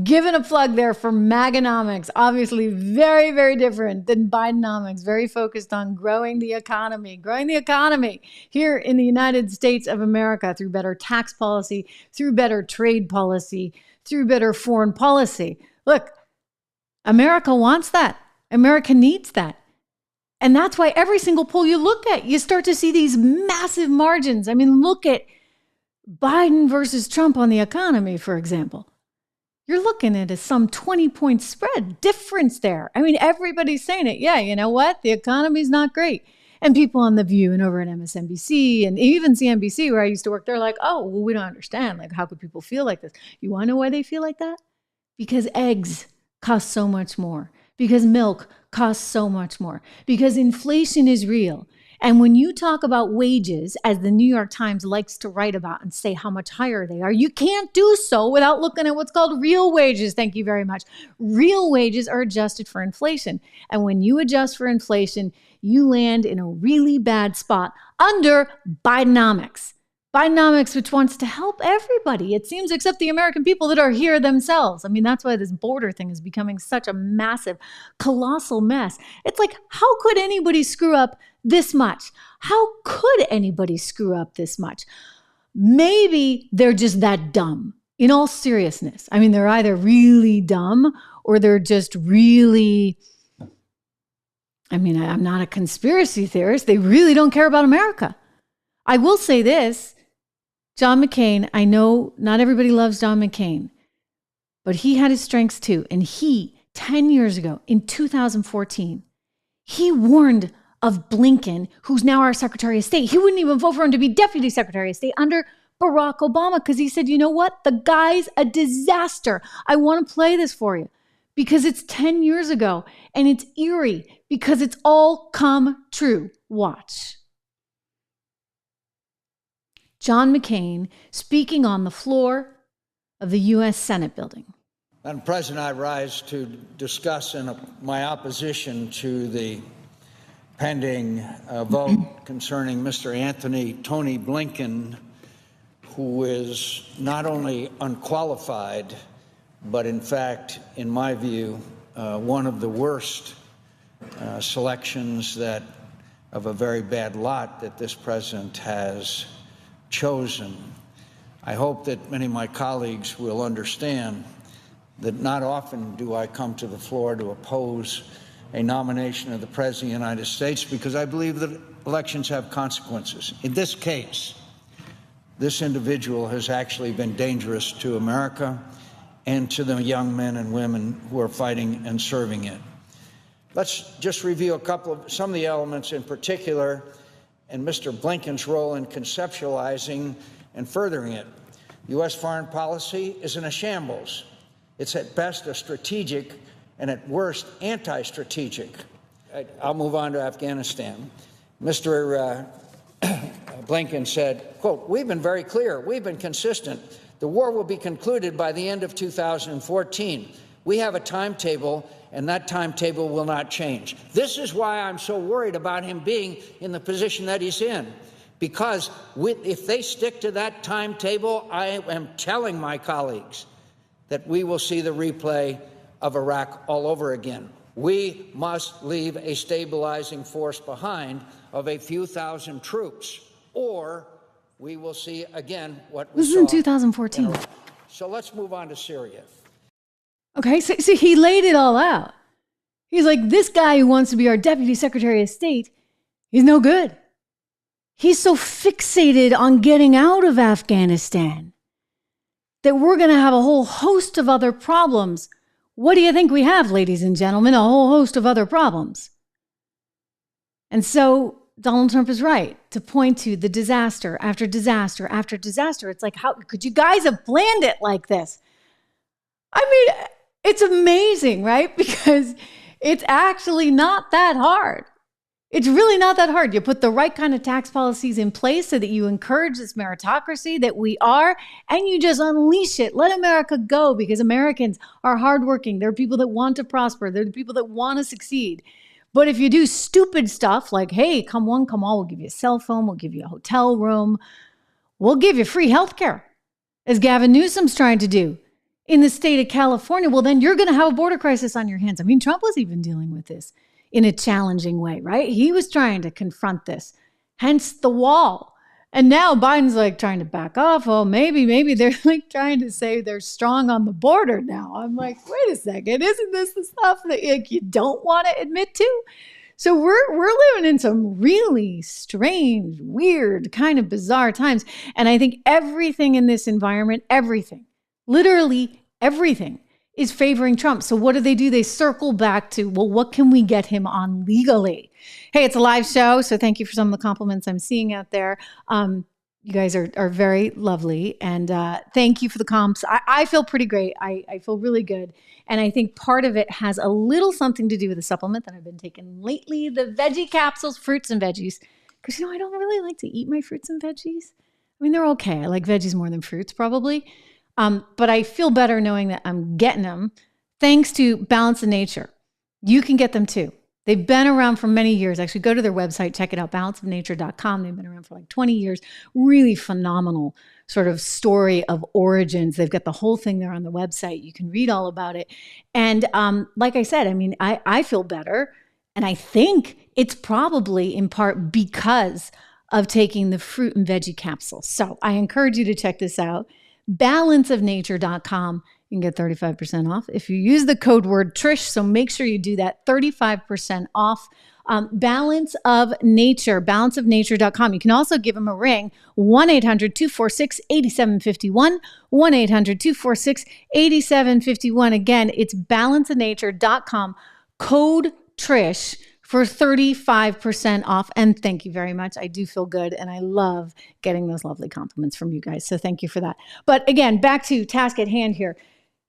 giving a plug there for MAGAnomics. Obviously very, very different than Bidenomics. Very focused on growing the economy here in the United States of America through better tax policy, through better trade policy, through better foreign policy. Look, America wants that. America needs that. And that's why every single poll you look at, you start to see these massive margins. I mean, look at Biden versus Trump on the economy, for example. You're looking at some 20-point spread difference there. I mean, everybody's saying it. Yeah, you know what? The economy's not great. And people on The View and over at MSNBC and even CNBC, where I used to work, they're like, oh, well, we don't understand. Like, how could people feel like this? You want to know why they feel like that? Because eggs. costs so much more, because milk costs so much more, because inflation is real. And when you talk about wages, as the New York Times likes to write about and say how much higher they are, you can't do so without looking at what's called real wages. Thank you very much. Real wages are adjusted for inflation. And when you adjust for inflation, you land in a really bad spot under Bidenomics. Bidenomics, which wants to help everybody, it seems, except the American people that are here themselves. I mean, that's why this border thing is becoming such a massive, colossal mess. It's like, how could anybody screw up this much? How could anybody screw up this much? Maybe they're just that dumb. In all seriousness, I mean, they're either really dumb or they're just really, I mean, I'm not a conspiracy theorist. They really don't care about America. I will say this. John McCain, I know not everybody loves John McCain, but he had his strengths too. And he, 10 years ago, in 2014, he warned of Blinken, who's now our Secretary of State. He wouldn't even vote for him to be Deputy Secretary of State under Barack Obama because he said, you know what? The guy's a disaster. I want to play this for you because it's 10 years ago and it's eerie because it's all come true. Watch. John McCain speaking on the floor of the U.S. Senate building. Madam President, I rise to discuss my opposition to the pending vote concerning Mr. Tony Blinken, who is not only unqualified, but in fact, in my view, one of the worst selections of a very bad lot that this president has chosen. I hope that many of my colleagues will understand that not often do I come to the floor to oppose a nomination of the President of the United States because I believe that elections have consequences. In this case, this individual has actually been dangerous to America and to the young men and women who are fighting and serving it. Let's just review some of the elements in particular and Mr. Blinken's role in conceptualizing and furthering it. U.S. foreign policy is in a shambles. It's at best a strategic and at worst anti-strategic. I'll move on to Afghanistan. Mr. Blinken said, quote, "We've been very clear. We've been consistent. The war will be concluded by the end of 2014. We have a timetable, and that timetable will not change." This is why I'm so worried about him being in the position that he's in. Because if they stick to that timetable, I am telling my colleagues that we will see the replay of Iraq all over again. We must leave a stabilizing force behind of a few thousand troops, or we will see again what we saw. This is in 2014. So let's move on to Syria. Okay, so he laid it all out. He's like, this guy who wants to be our Deputy Secretary of State, he's no good. He's so fixated on getting out of Afghanistan that we're going to have a whole host of other problems. What do you think we have, ladies and gentlemen? A whole host of other problems. And so Donald Trump is right to point to the disaster after disaster after disaster. It's like, how could you guys have planned it like this? I mean, it's amazing, right? Because it's actually not that hard. It's really not that hard. You put the right kind of tax policies in place so that you encourage this meritocracy that we are, and you just unleash it. Let America go, because Americans are hardworking. They're people that want to prosper. They're the people that want to succeed. But if you do stupid stuff like, hey, come one, come all, we'll give you a cell phone, we'll give you a hotel room, we'll give you free health care, as Gavin Newsom's trying to do in the state of California, well, then you're going to have a border crisis on your hands. I mean, Trump was even dealing with this in a challenging way, right? He was trying to confront this, hence the wall. And now Biden's like trying to back off. Oh, maybe they're like trying to say they're strong on the border now. I'm like, wait a second, isn't this the stuff that like, you don't want to admit to? So we're living in some really strange, weird, kind of bizarre times. And I think everything in this environment, everything, literally everything, is favoring Trump. So what do? They circle back to, well, what can we get him on legally? Hey, it's a live show, so thank you for some of the compliments I'm seeing out there. You guys are very lovely. And thank you for the comps. I feel pretty great. I feel really good. And I think part of it has a little something to do with the supplement that I've been taking lately, the veggie capsules, fruits and veggies. Because, I don't really like to eat my fruits and veggies. I mean, they're okay. I like veggies more than fruits probably. But I feel better knowing that I'm getting them thanks to Balance of Nature. You can get them too. They've been around for many years. Actually, go to their website, check it out, balanceofnature.com. They've been around for like 20 years. Really phenomenal sort of story of origins. They've got the whole thing there on the website. You can read all about it. And like I said, I mean, I feel better. And I think it's probably in part because of taking the fruit and veggie capsules. So I encourage you to check this out. Balanceofnature.com. You can get 35% off if you use the code word Trish. So make sure you do that. 35% off. Balance of Nature, balanceofnature.com. You can also give them a ring, 1-800-246-8751, 1-800-246-8751. Again, it's balanceofnature.com, code Trish for 35% off. And thank you very much. I do feel good. And I love getting those lovely compliments from you guys. So thank you for that. But again, back to task at hand here.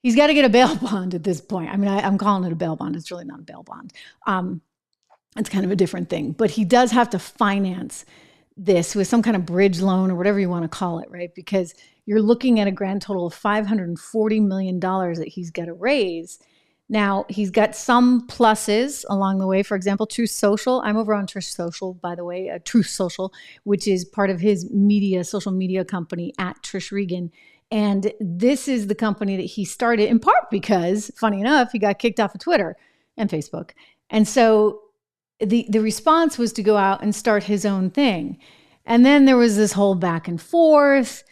He's got to get a bail bond at this point. I mean, I'm calling it a bail bond. It's really not a bail bond. It's kind of a different thing. But he does have to finance this with some kind of bridge loan or whatever you want to call it, right? Because you're looking at a grand total of $540 million that he's got to raise. Now, he's got some pluses along the way. For example, Truth Social. I'm over on Trish Social, by the way, Truth Social, which is part of his social media company at Trish Regan. And this is the company that he started in part because, funny enough, he got kicked off of Twitter and Facebook. And so the response was to go out and start his own thing. And then there was this whole back and forth.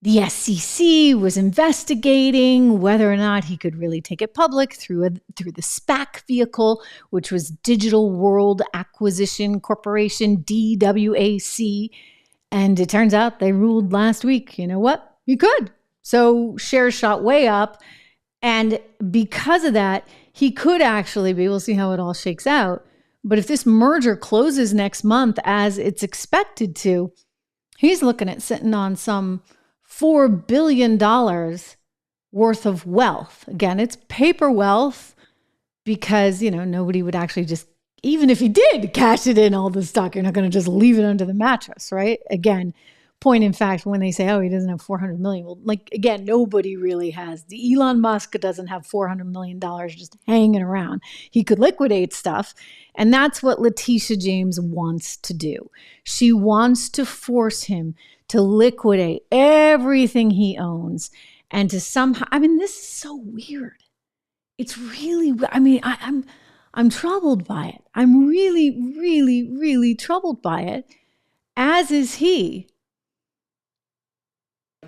The SEC was investigating whether or not he could really take it public through the SPAC vehicle, which was Digital World Acquisition Corporation, DWAC. And it turns out they ruled last week, you know what? You could. So shares shot way up. And because of that, he could actually be, we'll see how it all shakes out. But if this merger closes next month as it's expected to, he's looking at sitting on some $4 billion worth of wealth. Again, it's paper wealth because, nobody would actually just, even if he did cash it in all the stock, you're not going to just leave it under the mattress, right? Again, point in fact, when they say, oh, he doesn't have $400 million. Well, again, nobody really has. The Elon Musk doesn't have $400 million just hanging around. He could liquidate stuff. And that's what Leticia James wants to do. She wants to force him to liquidate everything he owns and to somehow, this is so weird. It's really, I'm troubled by it. I'm really, really, really troubled by it, as is he.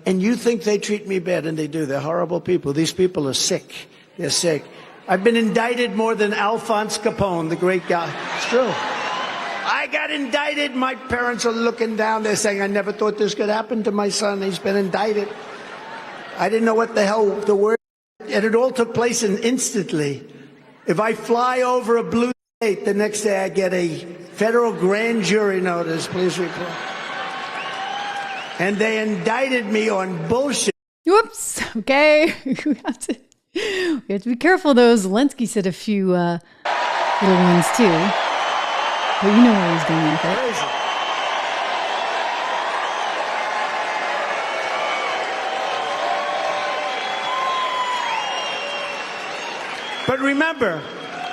And you think they treat me bad, and they do. They're horrible people. These people are sick. They're sick. I've been indicted more than Alphonse Capone, the great guy. It's true. I got indicted. My parents are looking down. They're saying, I never thought this could happen to my son. He's been indicted. I didn't know what the hell the word, and it all took place instantly. If I fly over a blue state, the next day I get a federal grand jury notice. Please report. And they indicted me on bullshit. Whoops. Okay. we have to be careful, though. Zelensky said a few little ones, too. But you know where he's going with it. But remember,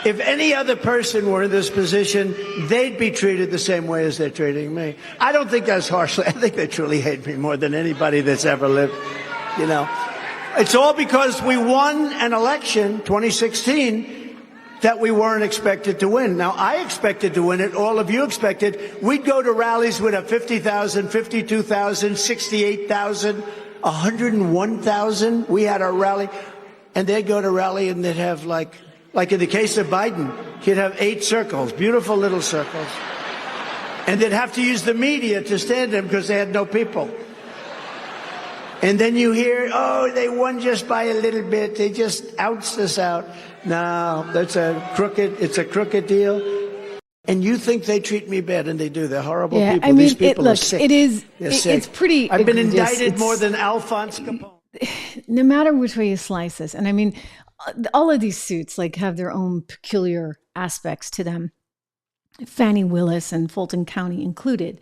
if any other person were in this position, they'd be treated the same way as they're treating me. I don't think that's harshly. I think they truly hate me more than anybody that's ever lived. It's all because we won an election, 2016, that we weren't expected to win. Now, I expected to win it. All of you expected. We'd go to rallies with a 50,000, 52,000, 68,000, 101,000. We had our rally. And they'd go to rally and they'd have like in the case of Biden, he'd have 8 circles, beautiful little circles. And they'd have to use the media to stand them because they had no people. And then you hear, oh, they won just by a little bit. They just ounced us out. No, it's a crooked deal. And you think they treat me bad, and they do. They're horrible Yeah, people. I mean, These people are look, sick. it is. They're sick. It's pretty. I've been egregious. indicted more than Alphonse Capone. No matter which way you slice this, and I mean, all of these suits like have their own peculiar aspects to them. Fannie Willis and Fulton County included.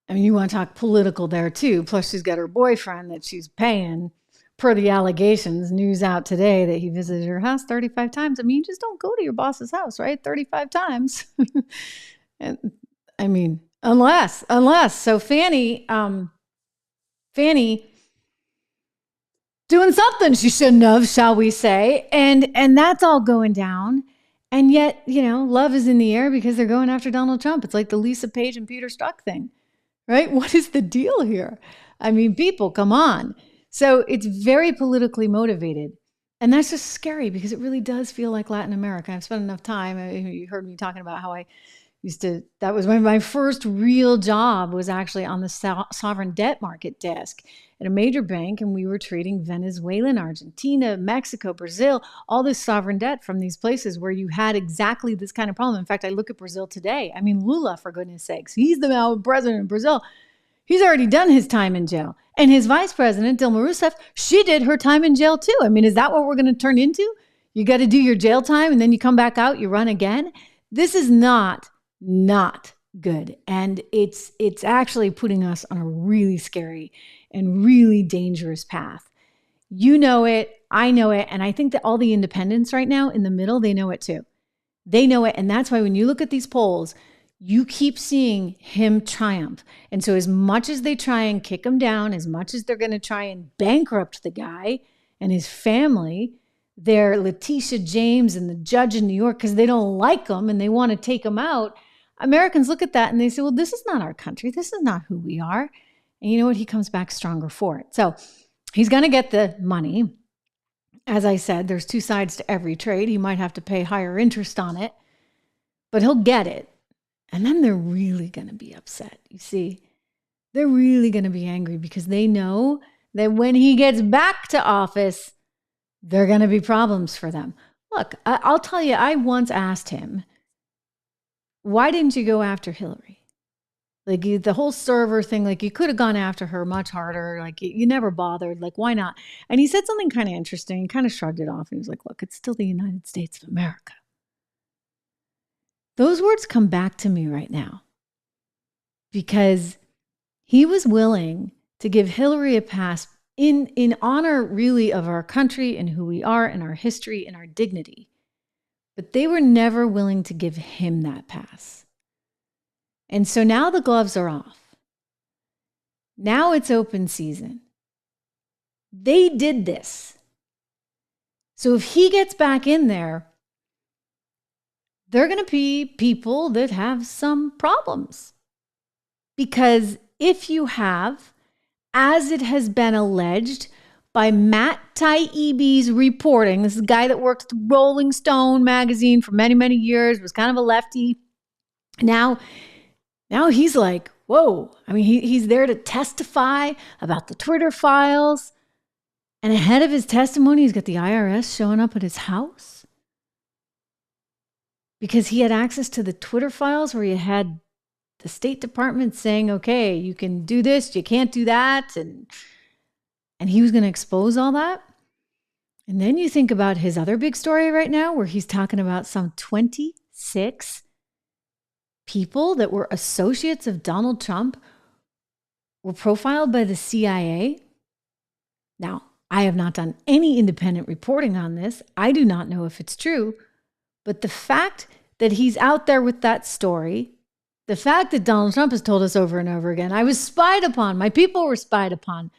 I mean, you want to talk political there too. Plus, she's got her boyfriend that she's paying. Per the allegations, news out today that he visited her house 35 times. I mean, you just don't go to your boss's house, right? 35 times. And I mean, unless. So Fannie doing something she shouldn't have, shall we say. And that's all going down. And yet, love is in the air because they're going after Donald Trump. It's like the Lisa Page and Peter Strzok thing, right? What is the deal here? I mean, people, come on. So it's very politically motivated. And that's just scary because it really does feel like Latin America. I've spent enough time. You heard me talking about how I that was my first real job was actually on the sovereign debt market desk at a major bank. And we were trading Venezuela, Argentina, Mexico, Brazil, all this sovereign debt from these places where you had exactly this kind of problem. In fact, I look at Brazil today. I mean, Lula, for goodness sakes, he's the now president of Brazil. He's already done his time in jail. And his vice president, Dilma Rousseff, she did her time in jail too. I mean, is that what we're going to turn into? You got to do your jail time and then you come back out, you run again. This is not good. And it's actually putting us on a really scary and really dangerous path. You know it, I know it. And I think that all the independents right now in the middle, they know it too. They know it. And that's why when you look at these polls, you keep seeing him triumph. And so as much as they try and kick him down, as much as they're going to try and bankrupt the guy and his family, they're Leticia James and the judge in New York because they don't like him and they want to take him out. Americans look at that and they say, well, this is not our country. This is not who we are. And you know what? He comes back stronger for it. So he's going to get the money. As I said, there's two sides to every trade. He might have to pay higher interest on it, but he'll get it. And then they're really going to be upset. You see, they're really going to be angry because they know that when he gets back to office, there are going to be problems for them. Look, I'll tell you, I once asked him, why didn't you go after Hillary? Like the whole server thing, like you could have gone after her much harder. Like you never bothered. Like, why not? And he said something kind of interesting, kind of shrugged it off. And he was like, look, it's still the United States of America. Those words come back to me right now because he was willing to give Hillary a pass in honor really of our country and who we are and our history and our dignity. But they were never willing to give him that pass. And so now the gloves are off. Now it's open season. They did this. So if he gets back in there, they're going to be people that have some problems. Because if you have, as it has been alleged by Matt Taibbi's reporting, this is a guy that worked at Rolling Stone magazine for many, many years, was kind of a lefty. Now he's like, whoa. I mean, he's there to testify about the Twitter files. And ahead of his testimony, he's got the IRS showing up at his house. Because he had access to the Twitter files where you had the State Department saying, okay, you can do this, you can't do that. And he was going to expose all that. And then you think about his other big story right now where he's talking about some 26 people that were associates of Donald Trump were profiled by the CIA. Now, I have not done any independent reporting on this. I do not know if it's true. But the fact that he's out there with that story, the fact that Donald Trump has told us over and over again, I was spied upon, my people were spied upon.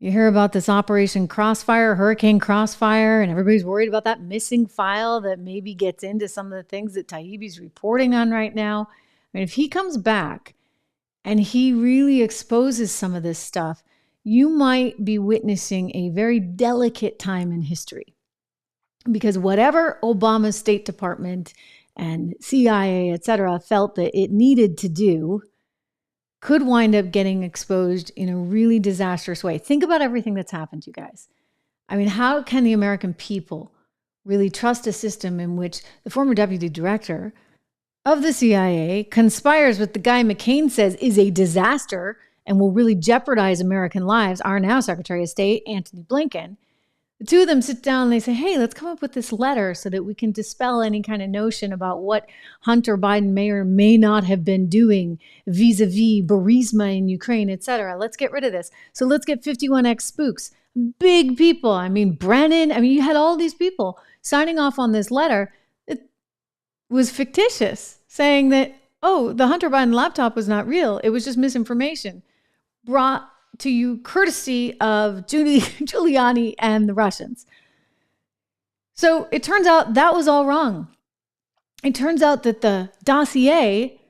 You hear about this Operation Crossfire, Hurricane Crossfire, and everybody's worried about that missing file that maybe gets into some of the things that Taibbi's reporting on right now. I mean, if he comes back and he really exposes some of this stuff, you might be witnessing a very delicate time in history. Because whatever Obama's State Department and CIA, et cetera, felt that it needed to do could wind up getting exposed in a really disastrous way. Think about everything that's happened, you guys. I mean, how can the American people really trust a system in which the former deputy director of the CIA conspires with the guy McCain says is a disaster and will really jeopardize American lives, our now Secretary of State, Antony Blinken. The two of them sit down and they say, hey, let's come up with this letter so that we can dispel any kind of notion about what Hunter Biden may or may not have been doing vis-a-vis Burisma in Ukraine, etc. Let's get rid of this. So let's get 51X spooks. Big people. I mean, Brennan. I mean, you had all these people signing off on this letter. It was fictitious, saying that, oh, the Hunter Biden laptop was not real. It was just misinformation brought to you courtesy of Giuliani and the Russians. So it turns out that was all wrong. It turns out that the dossier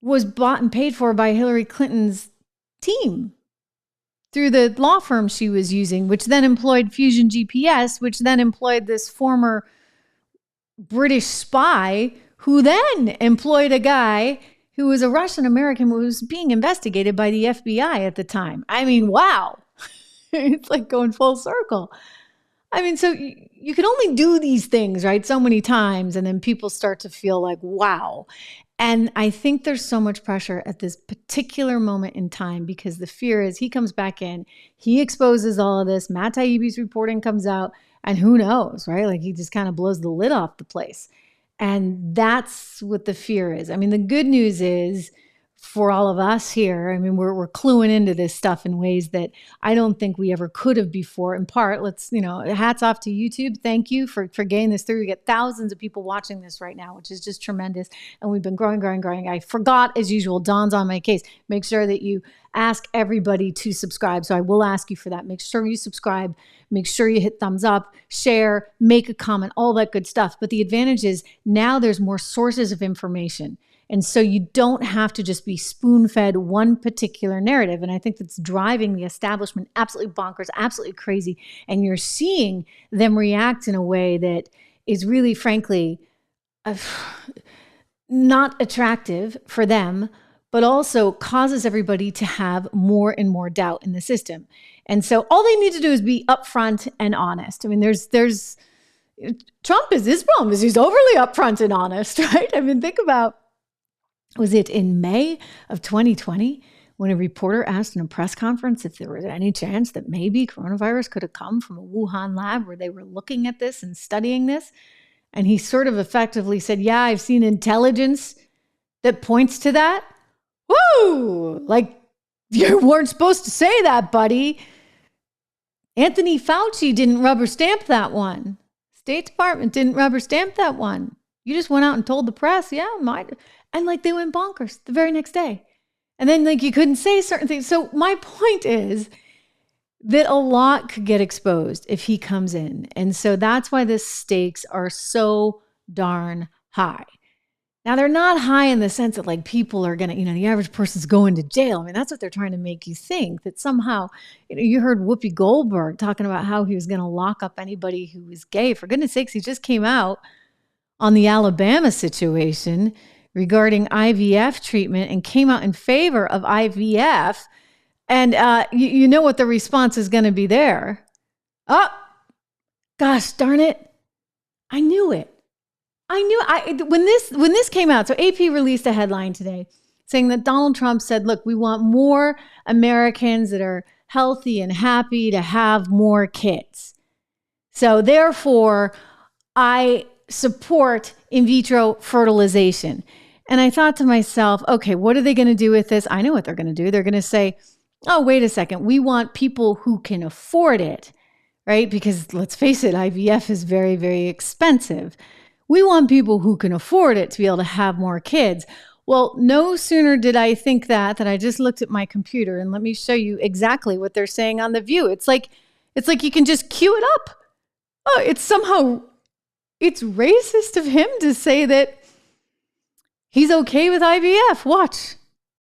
was bought and paid for by Hillary Clinton's team through the law firm she was using, which then employed Fusion GPS, which then employed this former British spy who then employed a guy who was a Russian American who was being investigated by the FBI at the time. I mean, wow. It's like going full circle. I mean, so you can only do these things, right, so many times, and then people start to feel like, wow. And I think there's so much pressure at this particular moment in time because the fear is he comes back in, he exposes all of this, Matt Taibbi's reporting comes out, and who knows, right? Like he just kind of blows the lid off the place. And that's what the fear is. I mean, the good news is for all of us here, I mean, we're cluing into this stuff in ways that I don't think we ever could have before. In part, hats off to YouTube. Thank you for getting this through. We get thousands of people watching this right now, which is just tremendous. And we've been growing. I forgot, as usual, Dawn's on my case. Make sure that you ask everybody to subscribe. So I will ask you for that. Make sure you subscribe. Make sure you hit thumbs up, share, make a comment, all that good stuff. But the advantage is now there's more sources of information. And so you don't have to just be spoon-fed one particular narrative. And I think that's driving the establishment absolutely bonkers, absolutely crazy. And you're seeing them react in a way that is really, frankly, not attractive for them, but also causes everybody to have more and more doubt in the system. And so all they need to do is be upfront and honest. I mean, Trump is his problem is he's overly upfront and honest, right? I mean, think about, was it in May of 2020 when a reporter asked in a press conference if there was any chance that maybe coronavirus could have come from a Wuhan lab where they were looking at this and studying this? And he sort of effectively said, yeah, I've seen intelligence that points to that. Woo! Like, you weren't supposed to say that, buddy. Anthony Fauci didn't rubber stamp that one. State Department didn't rubber stamp that one. You just went out and told the press, yeah, and like they went bonkers the very next day. And then like you couldn't say certain things. So my point is that a lot could get exposed if he comes in. And so that's why the stakes are so darn high. Now, they're not high in the sense that like people are going to, the average person's going to jail. I mean, that's what they're trying to make you think, that somehow, you heard Whoopi Goldberg talking about how he was going to lock up anybody who was gay. For goodness sakes, he just came out on the Alabama situation regarding IVF treatment and came out in favor of IVF. And you know what the response is going to be there. Oh, gosh darn it. I knew it. When this came out, so AP released a headline today saying that Donald Trump said, look, we want more Americans that are healthy and happy to have more kids. So therefore, I support in vitro fertilization. And I thought to myself, okay, what are they going to do with this? I know what they're going to do. They're going to say, oh, wait a second. We want people who can afford it, right? Because let's face it, IVF is very, very expensive. We want people who can afford it to be able to have more kids. Well, no sooner did I think that I just looked at my computer, and let me show you exactly what they're saying on The View. It's like you can just cue it up. Oh, it's racist of him to say that he's okay with IVF. Watch.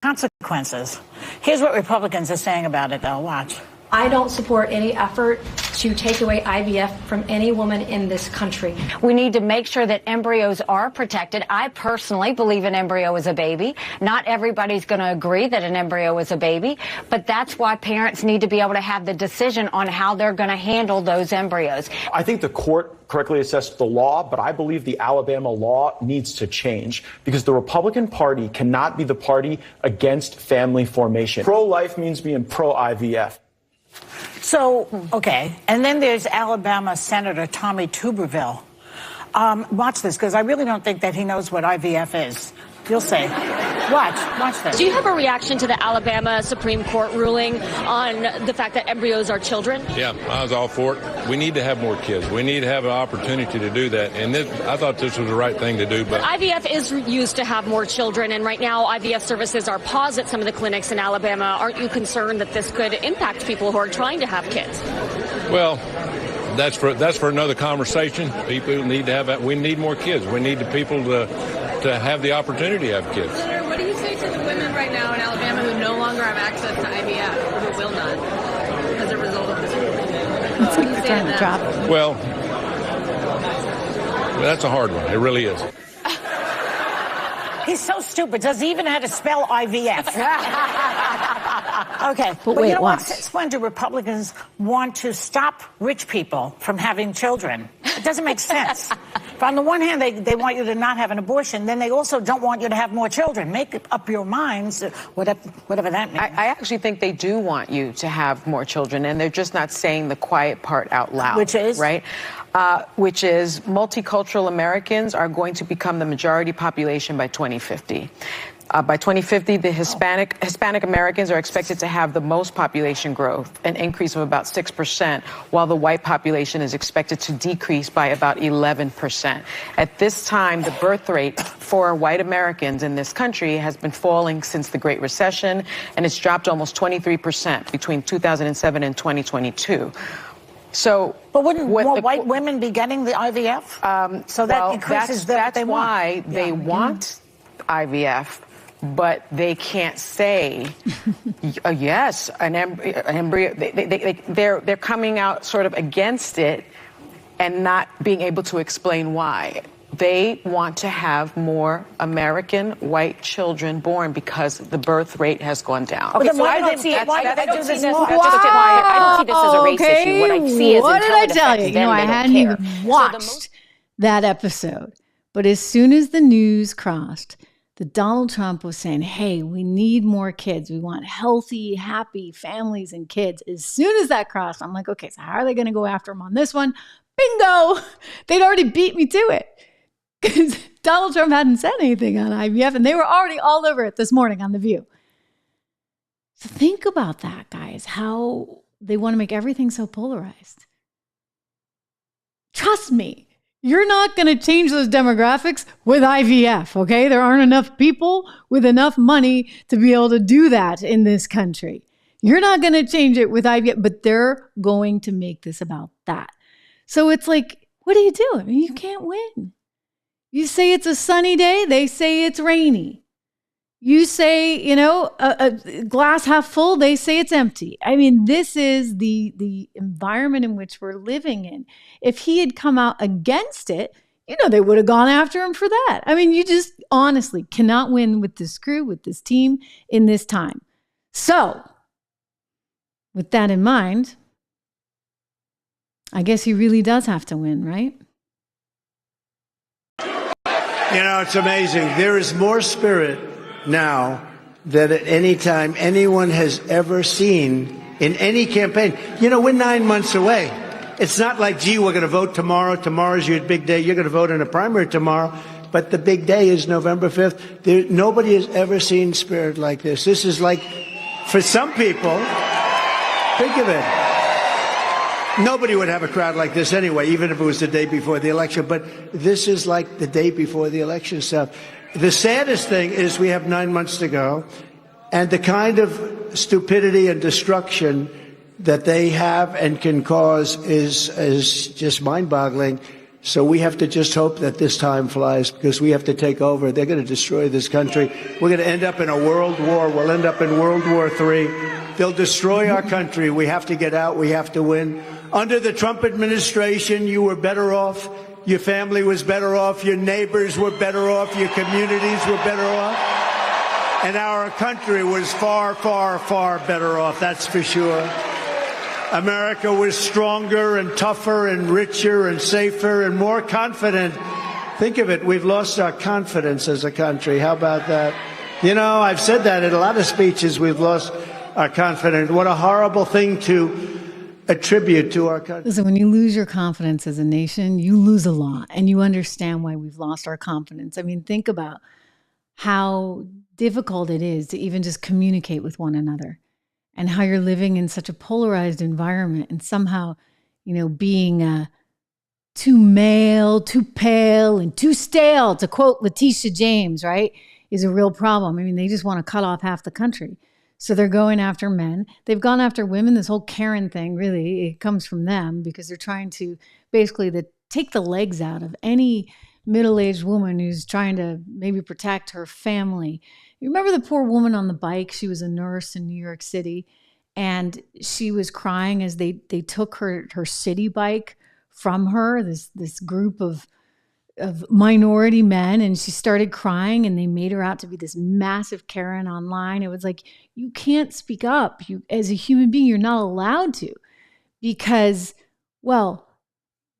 Consequences. Here's what Republicans are saying about it, though. Watch. I don't support any effort to take away IVF from any woman in this country. We need to make sure that embryos are protected. I personally believe an embryo is a baby. Not everybody's going to agree that an embryo is a baby, but that's why parents need to be able to have the decision on how they're going to handle those embryos. I think the court correctly assessed the law, but I believe the Alabama law needs to change because the Republican Party cannot be the party against family formation. Pro-life means being pro-IVF. So, okay, and then there's Alabama Senator Tommy Tuberville. Watch this, because I really don't think that he knows what IVF is. You'll see. Watch this. Do you have a reaction to the Alabama Supreme Court ruling on the fact that embryos are children? Yeah, I was all for it. We need to have more kids. We need to have an opportunity to do that. And I thought this was the right thing to do. But IVF is used to have more children, and right now IVF services are paused at some of the clinics in Alabama. Aren't you concerned that this could impact people who are trying to have kids? Well, that's for another conversation. People need to have. We need more kids. We need the people to have the opportunity to have kids. Senator, what do you say to the women right now in Alabama who no longer have access to IVF, or who will not, as a result of this ruling? What do you say to them? Well, that's a hard one. It really is. He's so stupid. Does he even know how to spell IVF? Okay, but wait, you know watch. Since when do Republicans want to stop rich people from having children? It doesn't make sense. But on the one hand, they want you to not have an abortion. Then they also don't want you to have more children. Make up your minds, whatever that means. I actually think they do want you to have more children, and they're just not saying the quiet part out loud. Which is? Right? Which is multicultural Americans are going to become the majority population by 2050. By 2050, the Hispanic Americans are expected to have the most population growth, an increase of about 6%, while the white population is expected to decrease by about 11%. At this time, the birth rate for white Americans in this country has been falling since the Great Recession, and it's dropped almost 23% between 2007 and 2022. So, but wouldn't more white women be getting the IVF? So that increases that's why they want IVF. But they can't say, yes, an embryo. They're coming out sort of against it and not being able to explain why. They want to have more American white children born because the birth rate has gone down. Okay, so I don't see it. I don't see this as a race issue. What I see is what did I tell you? I hadn't even watched that episode. But as soon as the news crossed, that Donald Trump was saying, hey, we need more kids. We want healthy, happy families and kids. As soon as that crossed, I'm like, okay, so how are they going to go after him on this one? Bingo! They'd already beat me to it. Because Donald Trump hadn't said anything on IVF, and they were already all over it this morning on The View. So think about that, guys, how they want to make everything so polarized. Trust me. You're not going to change those demographics with IVF, okay? There aren't enough people with enough money to be able to do that in this country. You're not going to change it with IVF, but they're going to make this about that. So it's like, what do you do? I mean, you can't win. You say it's a sunny day, they say it's rainy. You say, a glass half full, they say it's empty. I mean, this is the environment in which we're living in. If he had come out against it, they would have gone after him for that. I mean, you just honestly cannot win with this crew, with this team in this time. So, with that in mind, I guess he really does have to win, right? It's amazing. There is more spirit now that at any time anyone has ever seen in any campaign. We're 9 months away. It's not like, gee, we're going to vote tomorrow. Tomorrow's your big day. You're going to vote in a primary tomorrow. But the big day is November 5th. Nobody has ever seen spirit like this. This is like, for some people, think of it. Nobody would have a crowd like this anyway, even if it was the day before the election. But this is like the day before the election stuff. The saddest thing is we have 9 months to go, and the kind of stupidity and destruction that they have and can cause is just mind-boggling. So we have to just hope that this time flies, because we have to take over. They're going to destroy this country. We're going to end up in a world war. We'll end up in World War III. They'll destroy our country. We have to get out. We have to win. Under the Trump administration, you were better off. Your family was better off. Your neighbors were better off. Your communities were better off. And our country was far, far, far better off. That's for sure. America was stronger and tougher and richer and safer and more confident. Think of it. We've lost our confidence as a country. How about that? You know, I've said that in a lot of speeches. We've lost our confidence. What a horrible thing to attribute to our country. Listen, when you lose your confidence as a nation, you lose a lot, and you understand why we've lost our confidence. I mean, think about how difficult it is to even just communicate with one another, and how you're living in such a polarized environment, and somehow, you know, being too male, too pale, and too stale, to quote Leticia James, right, is a real problem. I mean, they just want to cut off half the country. So they're going after men. They've gone after women. This whole Karen thing, really, it comes from them, because they're trying to basically take the legs out of any middle-aged woman who's trying to maybe protect her family. You remember the poor woman on the bike? She was a nurse in New York City, and she was crying as they took her city bike from her, this group of minority men, and she started crying, and they made her out to be this massive Karen online. It was like, you can't speak up. You, as a human being, you're not allowed to, because, well,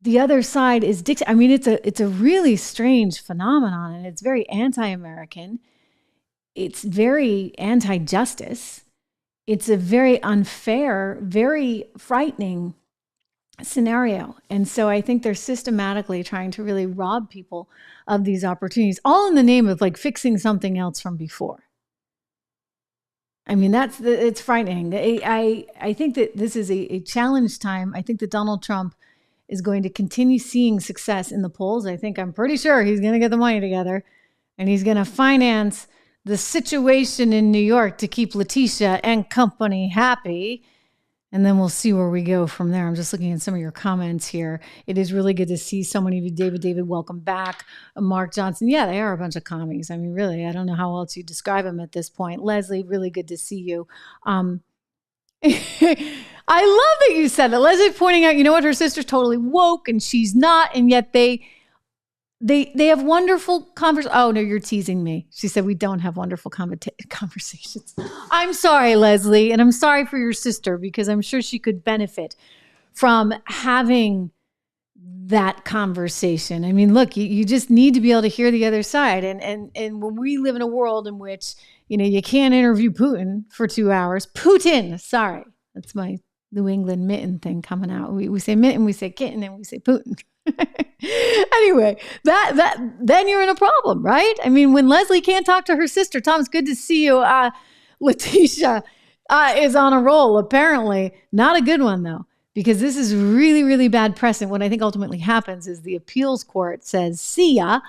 the other side is I mean, it's a really strange phenomenon, and it's very anti-American. It's very anti-justice. It's a very unfair, very frightening scenario. And so I think they're systematically trying to really rob people of these opportunities, all in the name of like fixing something else from before. I mean, it's frightening. I think that this is a challenge time. I think that Donald Trump is going to continue seeing success in the polls. I'm pretty sure he's going to get the money together, and he's going to finance the situation in New York to keep Letitia and company happy. And then we'll see where we go from there. I'm just looking at some of your comments here. It is really good to see so many of you. David, welcome back. Mark Johnson. Yeah, they are a bunch of commies. I mean, really, I don't know how else you describe them at this point. Leslie, really good to see you. I love that you said that. Leslie pointing out, you know what, her sister's totally woke and she's not, and yet they have wonderful conversations. Oh, no, you're teasing me. She said we don't have wonderful conversations. I'm sorry, Leslie, and I'm sorry for your sister, because I'm sure she could benefit from having that conversation. I mean, look, you just need to be able to hear the other side. And when we live in a world in which, you know, you can't interview Putin for 2 hours. Putin, sorry. That's my New England mitten thing coming out. We say mitten, we say kitten, and we say Putin. Anyway, then you're in a problem, right? I mean, when Leslie can't talk to her sister, Tom, it's good to see you. Letitia is on a roll, apparently. Not a good one, though, because this is really, really bad precedent. What I think ultimately happens is the appeals court says, see ya.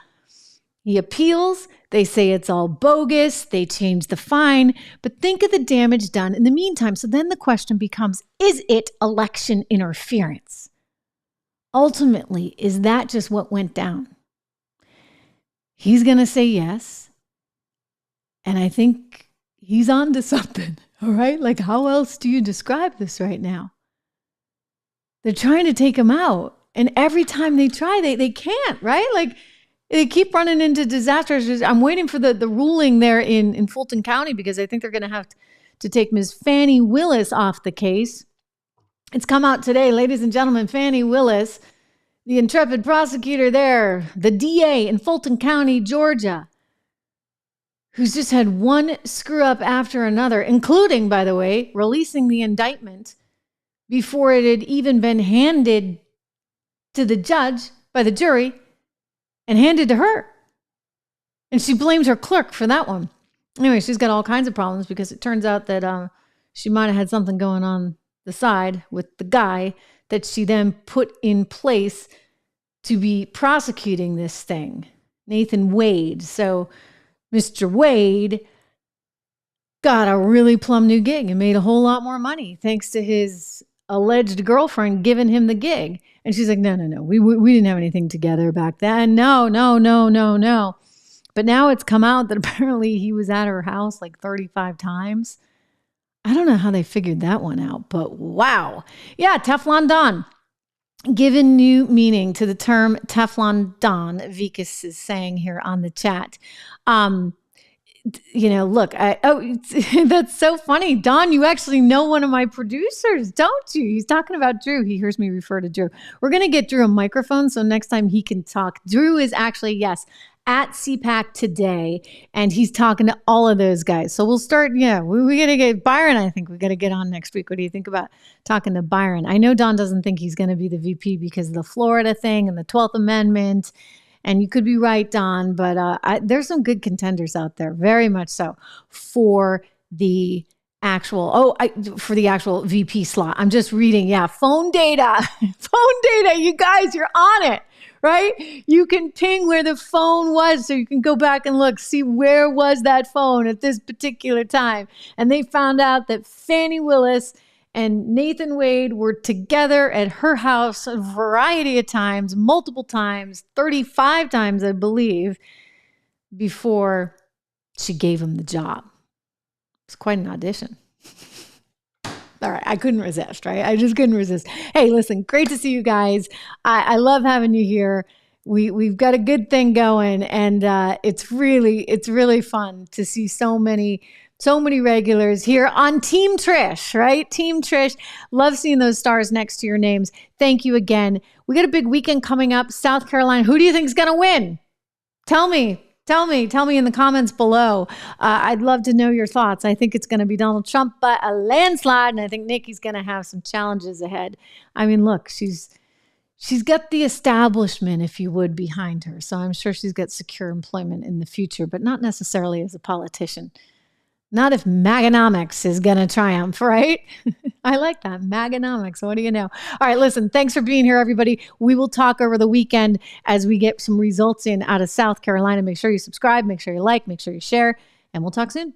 He appeals. They say it's all bogus. They change the fine. But think of the damage done in the meantime. So then the question becomes, is it election interference? Ultimately, is that just what went down? He's going to say yes. And I think he's on to something, all right? Like, how else do you describe this right now? They're trying to take him out. And every time they try, they can't, right? Like, they keep running into disasters. I'm waiting for the ruling there in Fulton County, because I think they're going to have to take Ms. Fannie Willis off the case. It's come out today, ladies and gentlemen. Fannie Willis, the intrepid prosecutor there, the DA in Fulton County, Georgia, who's just had one screw up after another, including, by the way, releasing the indictment before it had even been handed to the judge by the jury and handed to her. And she blames her clerk for that one. Anyway, she's got all kinds of problems, because it turns out that she might have had something going on the side with the guy that she then put in place to be prosecuting this thing, Nathan Wade. So Mr. Wade got a really plum new gig and made a whole lot more money thanks to his alleged girlfriend giving him the gig. And she's like, no. We didn't have anything together back then. No. But now it's come out that apparently he was at her house like 35 times. I don't know how they figured that one out, but wow. Yeah, Teflon Don. Given new meaning to the term Teflon Don, Vikas is saying here on the chat. Look, that's so funny. Don, you actually know one of my producers, don't you? He's talking about Drew. He hears me refer to Drew. We're going to get Drew a microphone so next time he can talk. Drew is actually, yes, at CPAC today, and he's talking to all of those guys. So we'll start, we got to get Byron. I think we got to get on next week. What do you think about talking to Byron? I know Don doesn't think he's going to be the VP because of the Florida thing and the 12th Amendment. And you could be right, Don, but there's some good contenders out there, very much so, for the actual VP slot. I'm just reading, phone data. Phone data, you guys, you're on it, right? You can ping where the phone was so you can go back and look, see where was that phone at this particular time. And they found out that Fani Willis and Nathan Wade were together at her house a variety of times, multiple times, 35 times, I believe, before she gave him the job. It's quite an audition. All right, I couldn't resist, right? I just couldn't resist. Hey, listen, great to see you guys. I love having you here. We've got a good thing going, and it's really fun to see so many regulars here on Team Trish, right? Team Trish. Love seeing those stars next to your names. Thank you again. We got a big weekend coming up. South Carolina. Who do you think is going to win? Tell me in the comments below. I'd love to know your thoughts. I think it's going to be Donald Trump by a landslide, and I think Nikki's going to have some challenges ahead. I mean, look, she's got the establishment, if you would, behind her. So I'm sure she's got secure employment in the future, but not necessarily as a politician. Not if Maganomics is going to triumph, right? I like that. Maganomics. What do you know? All right, listen, thanks for being here, everybody. We will talk over the weekend as we get some results in out of South Carolina. Make sure you subscribe, make sure you like, make sure you share, and we'll talk soon.